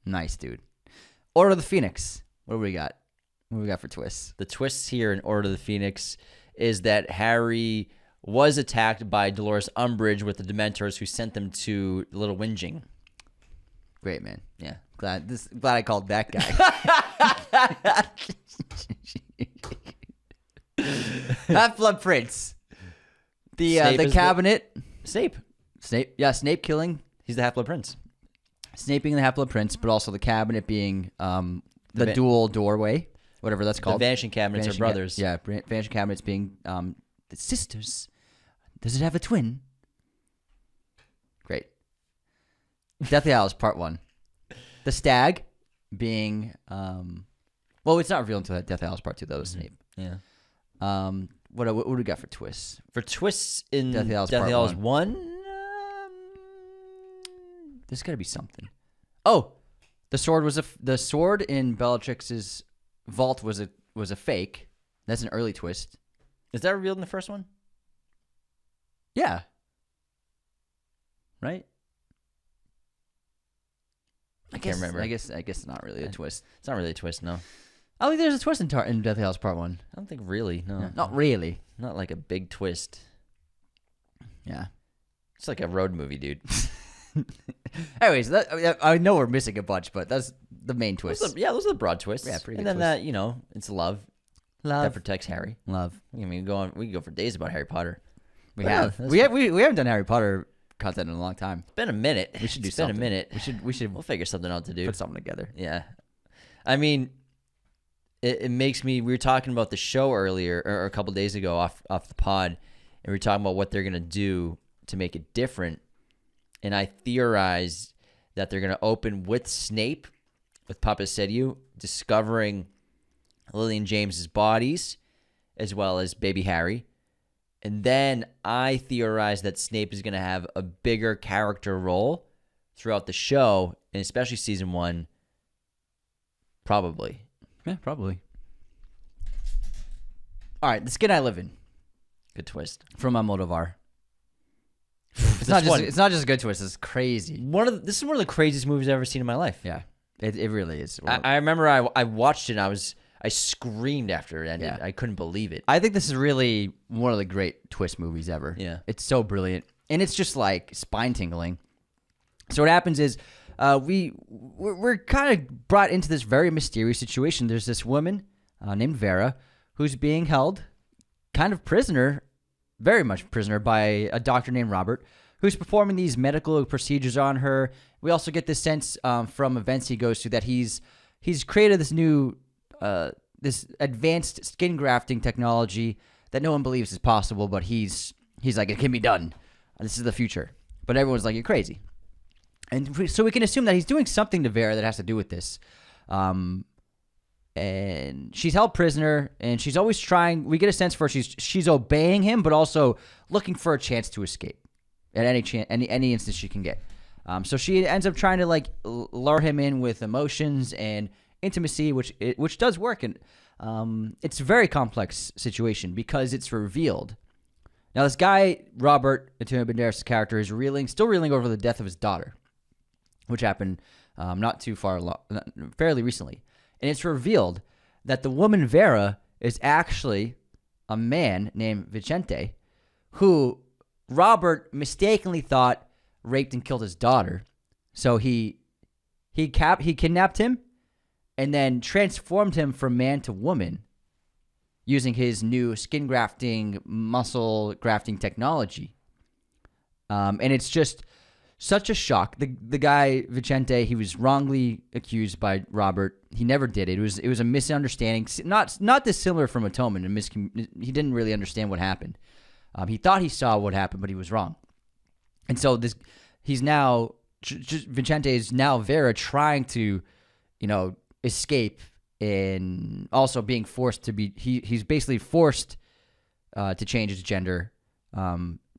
Nice, dude. Order of the Phoenix. What do we got? What do we got for twists? The twists here in Order of the Phoenix is that Harry was attacked by Dolores Umbridge with the Dementors, who sent them to Little Whinging. Great, man. Yeah. Glad I called that guy. Half-Blood Prince. The cabinet. Snape. Snape killing. He's the Half-Blood Prince. Snape being the Half-Blood Prince, but also the cabinet being the dual doorway, whatever that's called. The Vanishing Cabinets are brothers. Vanishing Cabinets being the sisters. Does it have a twin? Great. Deathly Hallows Part 1. The Stag being well, it's not revealed until Deathly Hallows Part 2. That was Snape. Yeah. What do we got for twists? For twists in Deathly Hallows Deathly Part Hallows 1, there's got to be something. Oh, the sword in Bellatrix's vault was a fake. That's an early twist. is that revealed in the first one? Yeah. Right? I can't remember. I guess it's not really a twist. It's not really a twist, no. I don't think there's a twist in Deathly Hallows Part 1. I don't think really, no. Yeah, not really. Not like a big twist. Yeah. It's like a road movie, dude. Anyways, I know we're missing a bunch, but that's the main twist. Those are the broad twists. Yeah, pretty and good then twist. it's love that Love. protects Harry. Love. I mean, we can go for days about Harry Potter. We But have. yeah, We haven't done Harry Potter content in a long time. It's been a minute. We should do It's something. been a minute. We should We'll figure something out to do. put something together. Yeah. I mean, it makes me. We were talking about the show earlier, or a couple days ago, off the pod, and we were talking about what they're gonna do to make it different. And I theorized that they're gonna open with Snape, with Papa Sedu, discovering Lily and James's bodies, as well as baby Harry. And then I theorized that Snape is gonna have a bigger character role throughout the show, and especially season 1. Probably. Yeah, probably. All right, The Skin I Live In Good twist. from Almodovar. It's not just a good twist. It's crazy. This is one of the craziest movies I've ever seen in my life. Yeah, it really is. I remember I watched it and I screamed after it ended. Yeah. I couldn't believe it. I think this is really one of the great twist movies ever. Yeah. It's so brilliant. And it's just like spine tingling. So what happens is we're kind of brought into this very mysterious situation. There's this woman named Vera who's being held kind of prisoner, very much prisoner, by a doctor named Robert who's performing these medical procedures on her. We also get this sense from events he goes through that he's created this new this advanced skin grafting technology that no one believes is possible, but he's like, it can be done. This is the future. But everyone's like, you're crazy. And so we can assume that he's doing something to Vera that has to do with this. And she's held prisoner, and she's always trying. We get a sense for she's obeying him, but also looking for a chance to escape at any instance she can get. So she ends up trying to like lure him in with emotions and intimacy, which does work. And it's a very complex situation because it's revealed. Now this guy Robert, Antonio Banderas' character, is still reeling over the death of his daughter, which happened fairly recently. And it's revealed that the woman Vera is actually a man named Vicente, who Robert mistakenly thought raped and killed his daughter. So he kidnapped him and then transformed him from man to woman using his new skin grafting, muscle grafting technology. And it's just such a shock. The guy Vicente, he was wrongly accused by Robert. He never did it. It was a misunderstanding, not dissimilar from Atonement. He didn't really understand what happened. He thought he saw what happened, but he was wrong. And so Vicente is now Vera trying to, escape, and also being forced to be. He's basically forced to change his gender.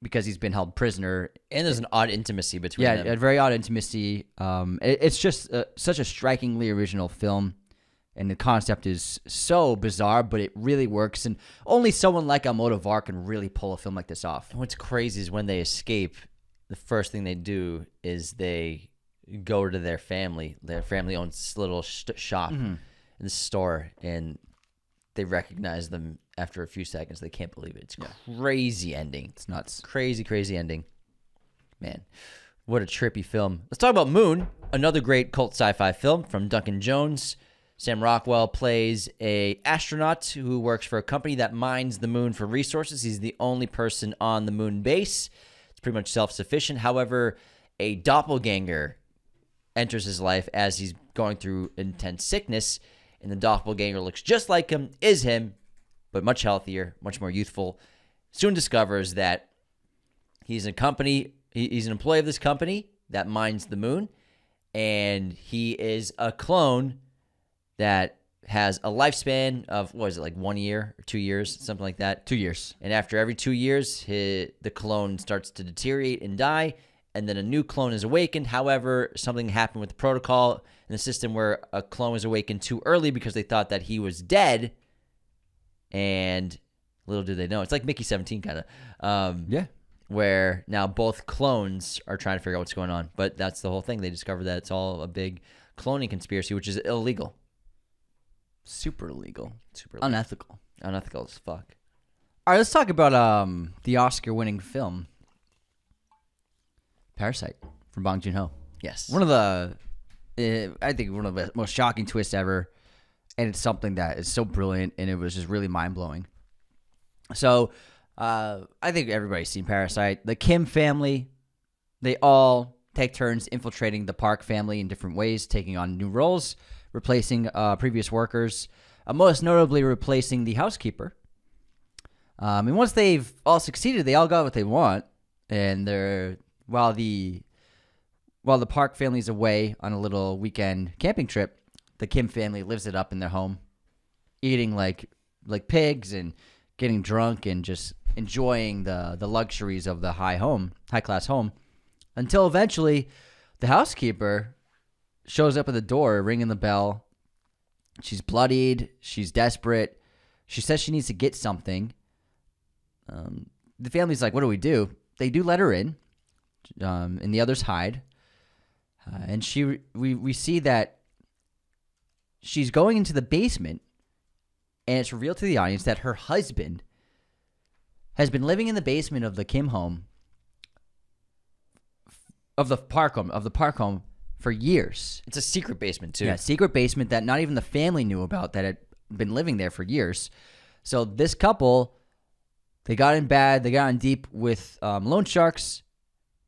Because he's been held prisoner. And there's an odd intimacy between them. Yeah, a very odd intimacy. It's just such a strikingly original film. And the concept is so bizarre, but it really works. And only someone like Almodovar can really pull a film like this off. And what's crazy is when they escape, the first thing they do is they go to their family. Their family owns this little shop in the store, and they recognize them after a few seconds. They can't believe it. It's crazy ending. It's nuts. Crazy, crazy ending. Man, what a trippy film. Let's talk about Moon, another great cult sci-fi film from Duncan Jones. Sam Rockwell plays a astronaut who works for a company that mines the moon for resources. He's the only person on the moon base. It's pretty much self-sufficient. However, a doppelganger enters his life as he's going through intense sickness, and the doppelganger looks just like him, is him, but much healthier, much more youthful. Soon discovers that he's an employee of this company that mines the moon, and he is a clone that has a lifespan of, 1 year or 2 years, something like that. 2 years. And after every 2 years, the clone starts to deteriorate and die, and then a new clone is awakened. However, something happened with the protocol in the system where a clone was awakened too early because they thought that he was dead, and little did they know. It's like Mickey 17 kind of. Where now both clones are trying to figure out what's going on. But that's the whole thing. They discovered that it's all a big cloning conspiracy, which is illegal. Super illegal. Super illegal. Unethical. Unethical as fuck. All right, let's talk about the Oscar-winning film, Parasite, from Bong Joon-ho. Yes. One of the, I think one of the most shocking twists ever, and it's something that is so brilliant, and it was just really mind-blowing. So, I think everybody's seen Parasite. The Kim family, they all take turns infiltrating the Park family in different ways, taking on new roles, replacing previous workers, most notably replacing the housekeeper. And once they've all succeeded, they all got what they want, and while the Park family's away on a little weekend camping trip, the Kim family lives it up in their home, eating like pigs and getting drunk and just enjoying the luxuries of the high class home, until eventually the housekeeper shows up at the door, ringing the bell. She's bloodied. She's desperate. She says she needs to get something. The family's like, what do we do? They do let her in, and the others hide. And we see that she's going into the basement, and it's revealed to the audience that her husband has been living in the basement of the Kim home, of the Park home for years. It's a secret basement, too. Yeah, secret basement that not even the family knew about, that had been living there for years. So this couple, they got in deep with loan sharks,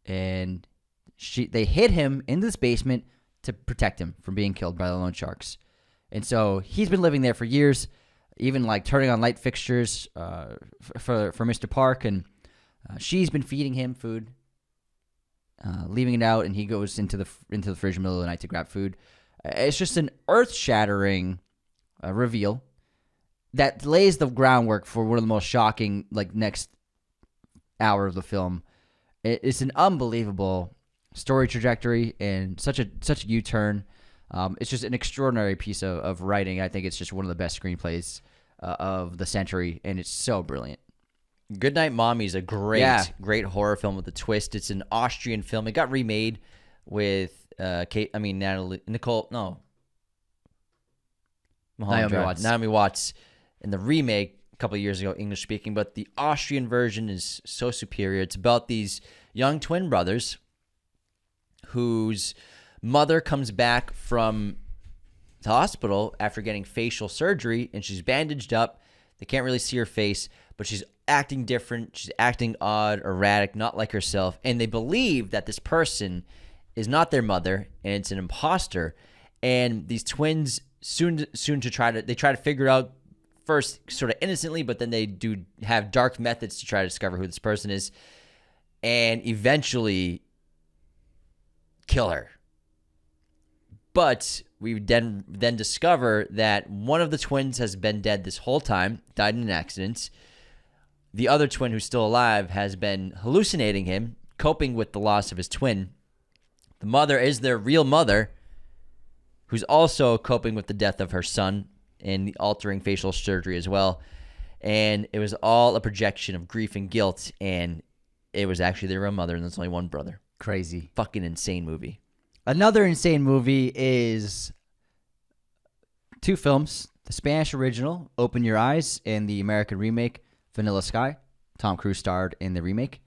and they hid him in this basement to protect him from being killed by the loan sharks. And so he's been living there for years, even like turning on light fixtures for Mr. Park, and she's been feeding him food, leaving it out, and he goes into the fridge in the middle of the night to grab food. It's just an earth-shattering reveal that lays the groundwork for one of the most shocking next hour of the film. It's an unbelievable story trajectory and such a U-turn. It's just an extraordinary piece of writing. I think it's just one of the best screenplays of the century, and it's so brilliant. Goodnight Mommy is a great horror film with a twist. It's an Austrian film. It got remade with Naomi Watts in the remake a couple of years ago, English speaking, but the Austrian version is so superior. It's about these young twin brothers whose mother comes back from the hospital after getting facial surgery, and she's bandaged up. They can't really see her face, but she's acting different. She's acting odd, erratic, not like herself, and they believe that this person is not their mother, and it's an imposter. And these twins soon try to figure it out, first sort of innocently, but then they do have dark methods to try to discover who this person is, and eventually kill her. But we then discover that one of the twins has been dead this whole time, died in an accident. The other twin, who's still alive, has been hallucinating him, coping with the loss of his twin. The mother is their real mother, who's also coping with the death of her son and altering facial surgery as well. And it was all a projection of grief and guilt, and it was actually their real mother, and there's only one brother. Crazy. Fucking insane movie. Another insane movie is 2 films. The Spanish original, Open Your Eyes, and the American remake, Vanilla Sky. Tom Cruise starred in the remake.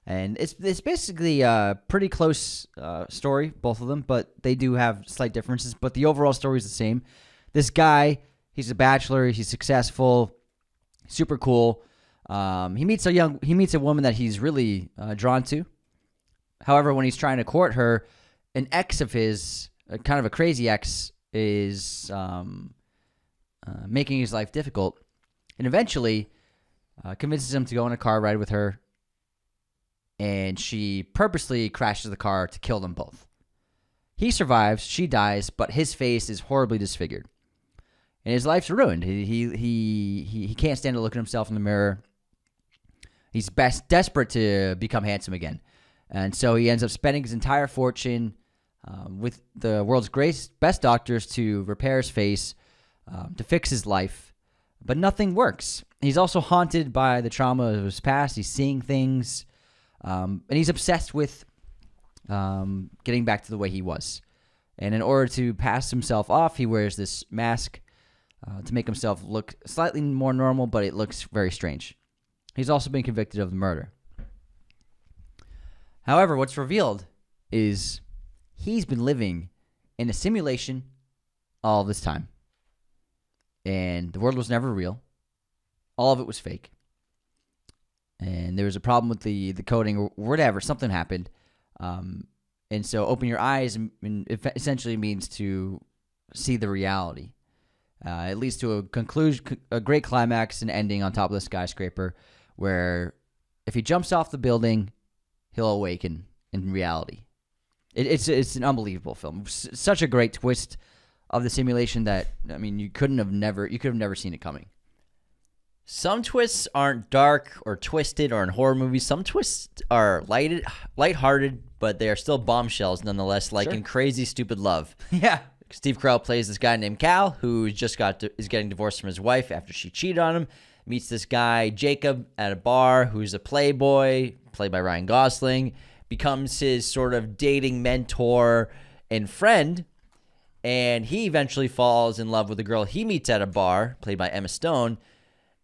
And it's basically a pretty close story, both of them, but they do have slight differences. But the overall story is the same. This guy, he's a bachelor, he's successful, super cool. He meets a woman that he's really drawn to. However, when he's trying to court her, an ex of his, kind of a crazy ex, is making his life difficult, and eventually convinces him to go on a car ride with her, and she purposely crashes the car to kill them both. He survives, she dies, but his face is horribly disfigured, and his life's ruined. He can't stand to look at himself in the mirror. He's desperate to become handsome again, and so he ends up spending his entire fortune with the world's best doctors to repair his face, to fix his life, but nothing works. He's also haunted by the trauma of his past. He's seeing things, and he's obsessed with getting back to the way he was. And in order to pass himself off, he wears this mask to make himself look slightly more normal, but it looks very strange. He's also been convicted of the murder. However, what's revealed is he's been living in a simulation all this time. And the world was never real. All of it was fake. And there was a problem with the coding or whatever. Something happened. And so open your eyes it essentially means to see the reality. It leads to a conclusion, a great climax and ending on top of the skyscraper where if he jumps off the building, he'll awaken in reality. It's an unbelievable film. Such a great twist of the simulation that, I mean, you could have never seen it coming. Some twists aren't dark or twisted or in horror movies. Some twists are lighthearted, but they are still bombshells nonetheless, like in Crazy Stupid Love. Yeah. Steve Carell plays this guy named Cal who is getting divorced from his wife after she cheated on him. Meets this guy, Jacob, at a bar who's a playboy, played by Ryan Gosling. Becomes his sort of dating mentor and friend. And he eventually falls in love with a girl he meets at a bar, played by Emma Stone.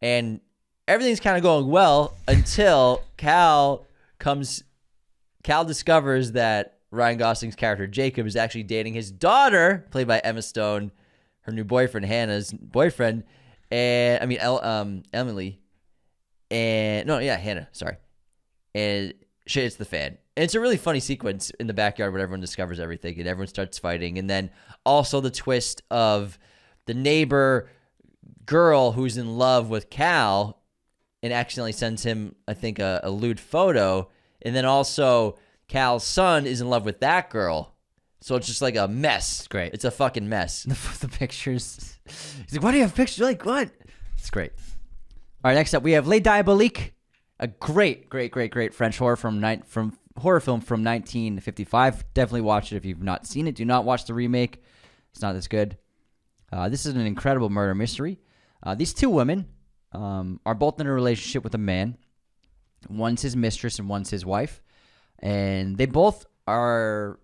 And everything's kind of going well until Cal discovers that Ryan Gosling's character, Jacob, is actually dating his daughter, played by Emma Stone, her new boyfriend, Hannah's boyfriend. Emily. Hannah, sorry. And shit hits the fan. And it's a really funny sequence in the backyard when everyone discovers everything and everyone starts fighting. And then also the twist of the neighbor girl who's in love with Cal and accidentally sends him, I think, a lewd photo. And then also Cal's son is in love with that girl. So it's just like a mess. It's great. It's a fucking mess. The pictures. He's like, why do you have pictures? Like, what? It's great. All right, next up, we have Les Diaboliques, a great French horror horror film from 1955. Definitely watch it if you've not seen it. Do not watch the remake. It's not as good. This is an incredible murder mystery. These 2 women are both in a relationship with a man. One's his mistress and one's his wife. And they both are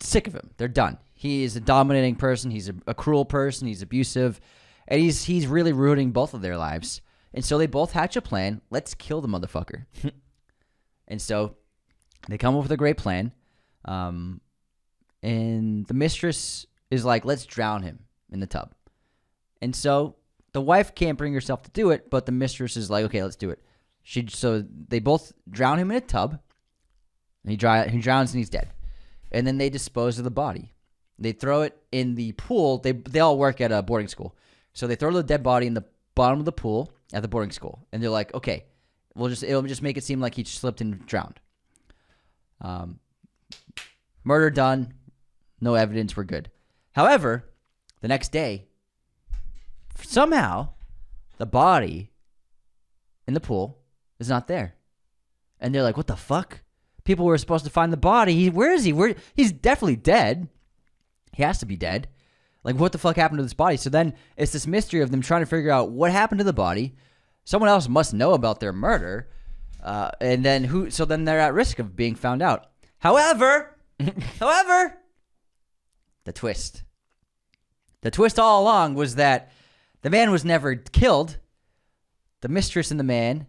sick of him. They're done. He is a dominating person. He's a cruel person. He's abusive. And he's really ruining both of their lives. And so they both hatch a plan. Let's kill the motherfucker. And so they come up with a great plan. And the mistress is like, let's drown him in the tub. And so the wife can't bring herself to do it, but the mistress is like, okay, let's do it. So they both drown him in a tub. And he drowns and he's dead. And then they dispose of the body. They throw it in the pool. They all work at a boarding school. So they throw the dead body in the bottom of the pool at the boarding school. And they're like, okay, it'll just make it seem like he slipped and drowned. Murder done. No evidence. We're good. However, the next day, somehow, the body in the pool is not there. And they're like, what the fuck? People were supposed to find the body. Where is he? He's definitely dead. He has to be dead. Like, what the fuck happened to this body? So then it's this mystery of them trying to figure out what happened to the body. Someone else must know about their murder. And then who? So then they're at risk of being found out. However, the twist. The twist all along was that the man was never killed. The mistress and the man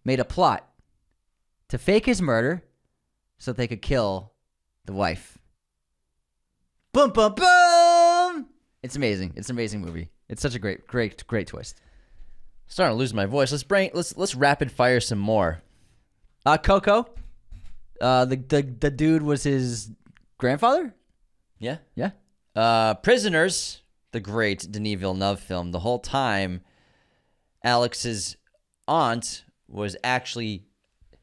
made a plot to fake his murder so that they could kill the wife. Boom, boom, boom! It's amazing. It's an amazing movie. It's such a great twist. Starting to lose my voice. Let's rapid fire some more. Coco. The dude was his grandfather? Yeah. Yeah. Prisoners, the great Denis Villeneuve film. The whole time, Alex's aunt was actually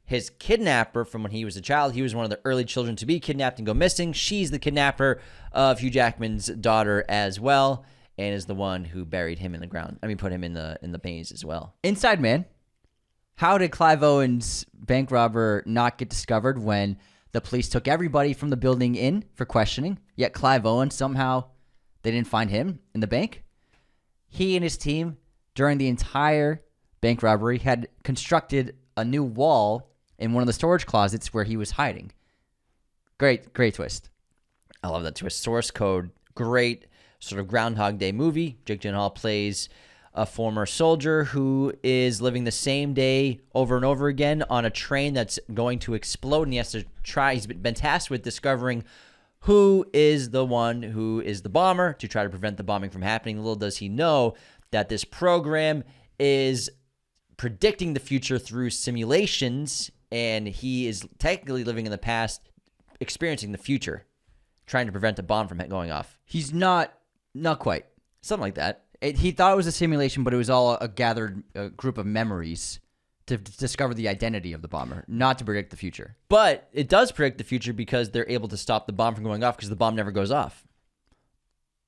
his kidnapper from when he was a child. He was one of the early children to be kidnapped and go missing. She's the kidnapper of Hugh Jackman's daughter as well, and is the one who buried him in the ground. I mean, put him in the maze as well. Inside Man. How did Clive Owen's bank robber not get discovered when the police took everybody from the building in for questioning, yet Clive Owen somehow they didn't find him in the bank? He and his team, during the entire bank robbery, had constructed a new wall in one of the storage closets where he was hiding. Great twist. I love that twist. Source Code, great sort of Groundhog Day movie. Jake Gyllenhaal plays a former soldier who is living the same day over and over again on a train that's going to explode, and he has to try. He's been tasked with discovering who is the one who is the bomber to try to prevent the bombing from happening. Little does he know that this program is predicting the future through simulations, and he is technically living in the past, experiencing the future, trying to prevent a bomb from going off. He's not quite. Something like that. He thought it was a simulation, but it was all a gathered group of memories to discover the identity of the bomber, not to predict the future. But it does predict the future because they're able to stop the bomb from going off because the bomb never goes off.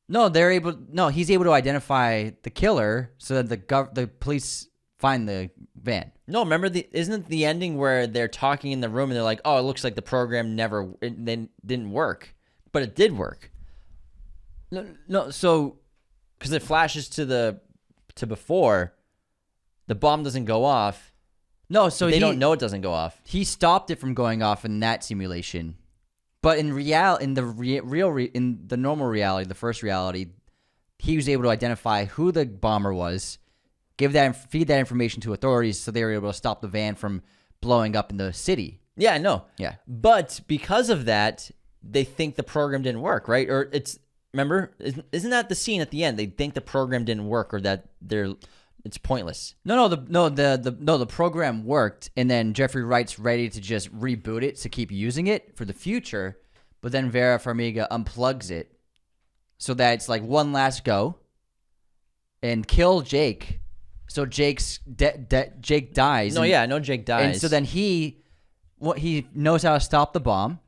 No, he's able to identify the killer so that the police find the van. No, remember isn't it the ending where they're talking in the room and they're like, "Oh, it looks like the program didn't work," but it did work. No, so because it flashes to before the bomb doesn't go off. No, so they don't know it doesn't go off. He stopped it from going off in that simulation, but in the normal reality, the first reality, he was able to identify who the bomber was, feed that information to authorities, so they were able to stop the van from blowing up in the city. Yeah, I know. Yeah, but because of that, they think the program didn't work, right? Or remember, isn't that the scene at the end? They think the program didn't work, or that it's pointless. The program worked, and then Jeffrey Wright's ready to just reboot it to keep using it for the future, but then Vera Farmiga unplugs it so that it's like one last go and kill Jake. So Jake dies. No, yeah, I know Jake dies. And so then he knows how to stop the bomb,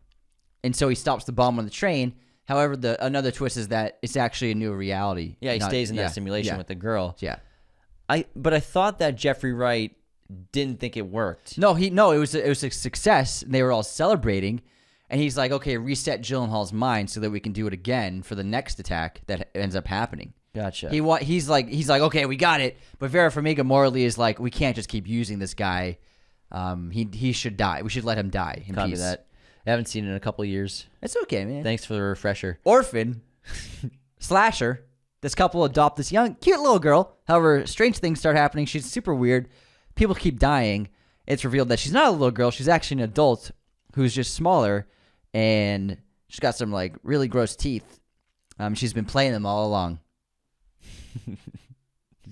and so he stops the bomb on the train. However, another twist is that it's actually a new reality. Yeah, he stays in that simulation with the girl. Yeah. But I thought that Jeffrey Wright didn't think it worked. No, it was a success. And they were all celebrating, and he's like, "Okay, reset Gyllenhaal's mind so that we can do it again for the next attack that ends up happening." Gotcha. He's like, "Okay, we got it." But Vera Farmiga morally is like, "We can't just keep using this guy. He should die. We should let him die in Copy peace." that. I haven't seen it in a couple of years. It's okay, man. Thanks for the refresher. Orphan, slasher. This couple adopt this young, cute little girl. However, strange things start happening. She's super weird. People keep dying. It's revealed that she's not a little girl. She's actually an adult who's just smaller, and she's got some like really gross teeth. She's been playing them all along.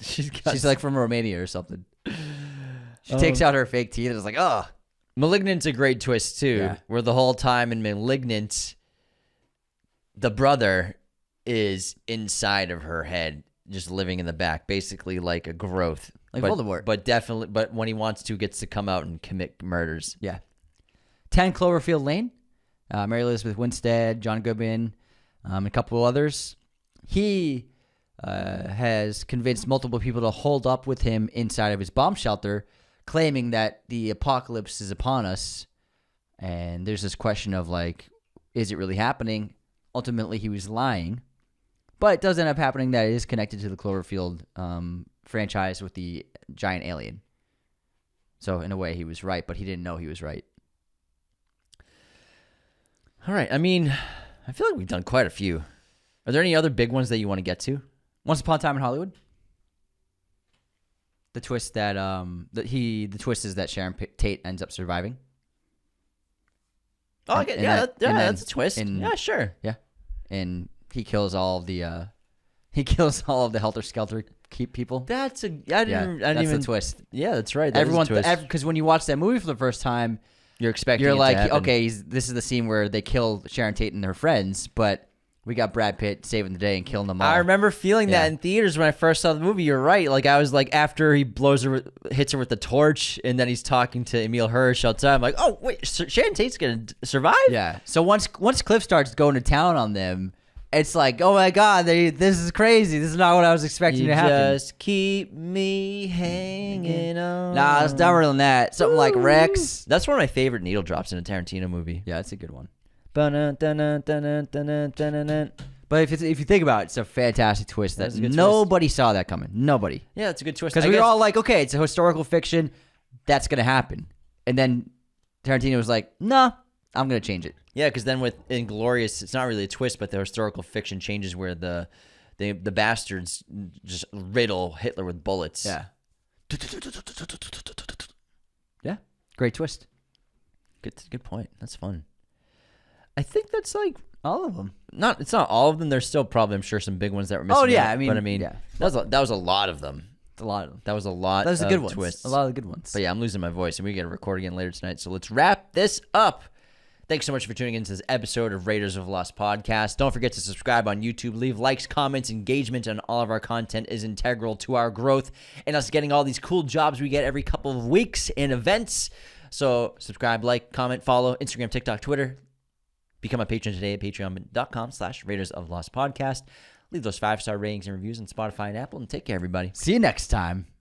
She's like from Romania or something. She takes out her fake teeth and is like, "Oh." Malignant's a great twist too, where the whole time in Malignant, the brother is inside of her head, just living in the back, basically like a growth, like Voldemort. But when he wants to, gets to come out and commit murders. Yeah. 10 Cloverfield Lane, Mary Elizabeth Winstead, John Goodman, a couple others. He has convinced multiple people to hold up with him inside of his bomb shelter, claiming that the apocalypse is upon us. And there's this question of like, is it really happening? ultimately he was lying. But it does end up happening that it is connected to the Cloverfield franchise with the giant alien. So in a way, he was right, but he didn't know he was right. All right. I mean, I feel like we've done quite a few. Are there any other big ones that you want to get to? Once Upon a Time in Hollywood. The twist that the twist is that Sharon Tate ends up surviving. Oh, okay. That's a twist. Yeah, sure. Yeah, and he kills all of the Helter Skelter people. That's That's the twist. Yeah, that's right. Everyone, because when you watch that movie for the first time, you're expecting. You're it like, to happen. okay, this is the scene where they kill Sharon Tate and her friends, but we got Brad Pitt saving the day and killing them all. I remember feeling that in theaters when I first saw the movie. You're right. Like I was like, after he hits her with the torch, and then he's talking to Emile Hirsch outside. I'm like, oh wait, Sharon Tate's gonna survive? Yeah. So once Cliff starts going to town on them, it's like, oh my god, this is crazy. This is not what I was expecting to happen. Just keep me hanging on. Nah, it's dumber than that. Something like Rex. That's one of my favorite needle drops in a Tarantino movie. Yeah, that's a good one. But But if you think about it, it's a fantastic twist that nobody saw that coming. Nobody. Yeah, it's a good twist. Because we were all like, okay, it's a historical fiction. That's going to happen. And then Tarantino was like, nah, I'm going to change it. Yeah, because then with Inglourious, it's not really a twist, but the historical fiction changes where the bastards just riddle Hitler with bullets. Yeah. Yeah. Great twist. Good point. That's fun. I think that's like all of them. It's not all of them. There's still probably, I'm sure, some big ones that were missing. Oh yeah, out, yeah. that was a lot of them. It's a lot of them. That was a lot. Those are of good ones. Twists. A lot of the good ones. But yeah, I'm losing my voice, and we got to record again later tonight. So let's wrap this up. Thanks so much for tuning into this episode of Raiders of the Lost Podcast. Don't forget to subscribe on YouTube. Leave likes, comments, engagement on all of our content is integral to our growth and us getting all these cool jobs we get every couple of weeks and events. So subscribe, like, comment, follow, Instagram, TikTok, Twitter. Become a patron today at patreon.com/Raiders of the Lost Podcast. Leave those 5-star ratings and reviews on Spotify and Apple, and take care, everybody. See you next time.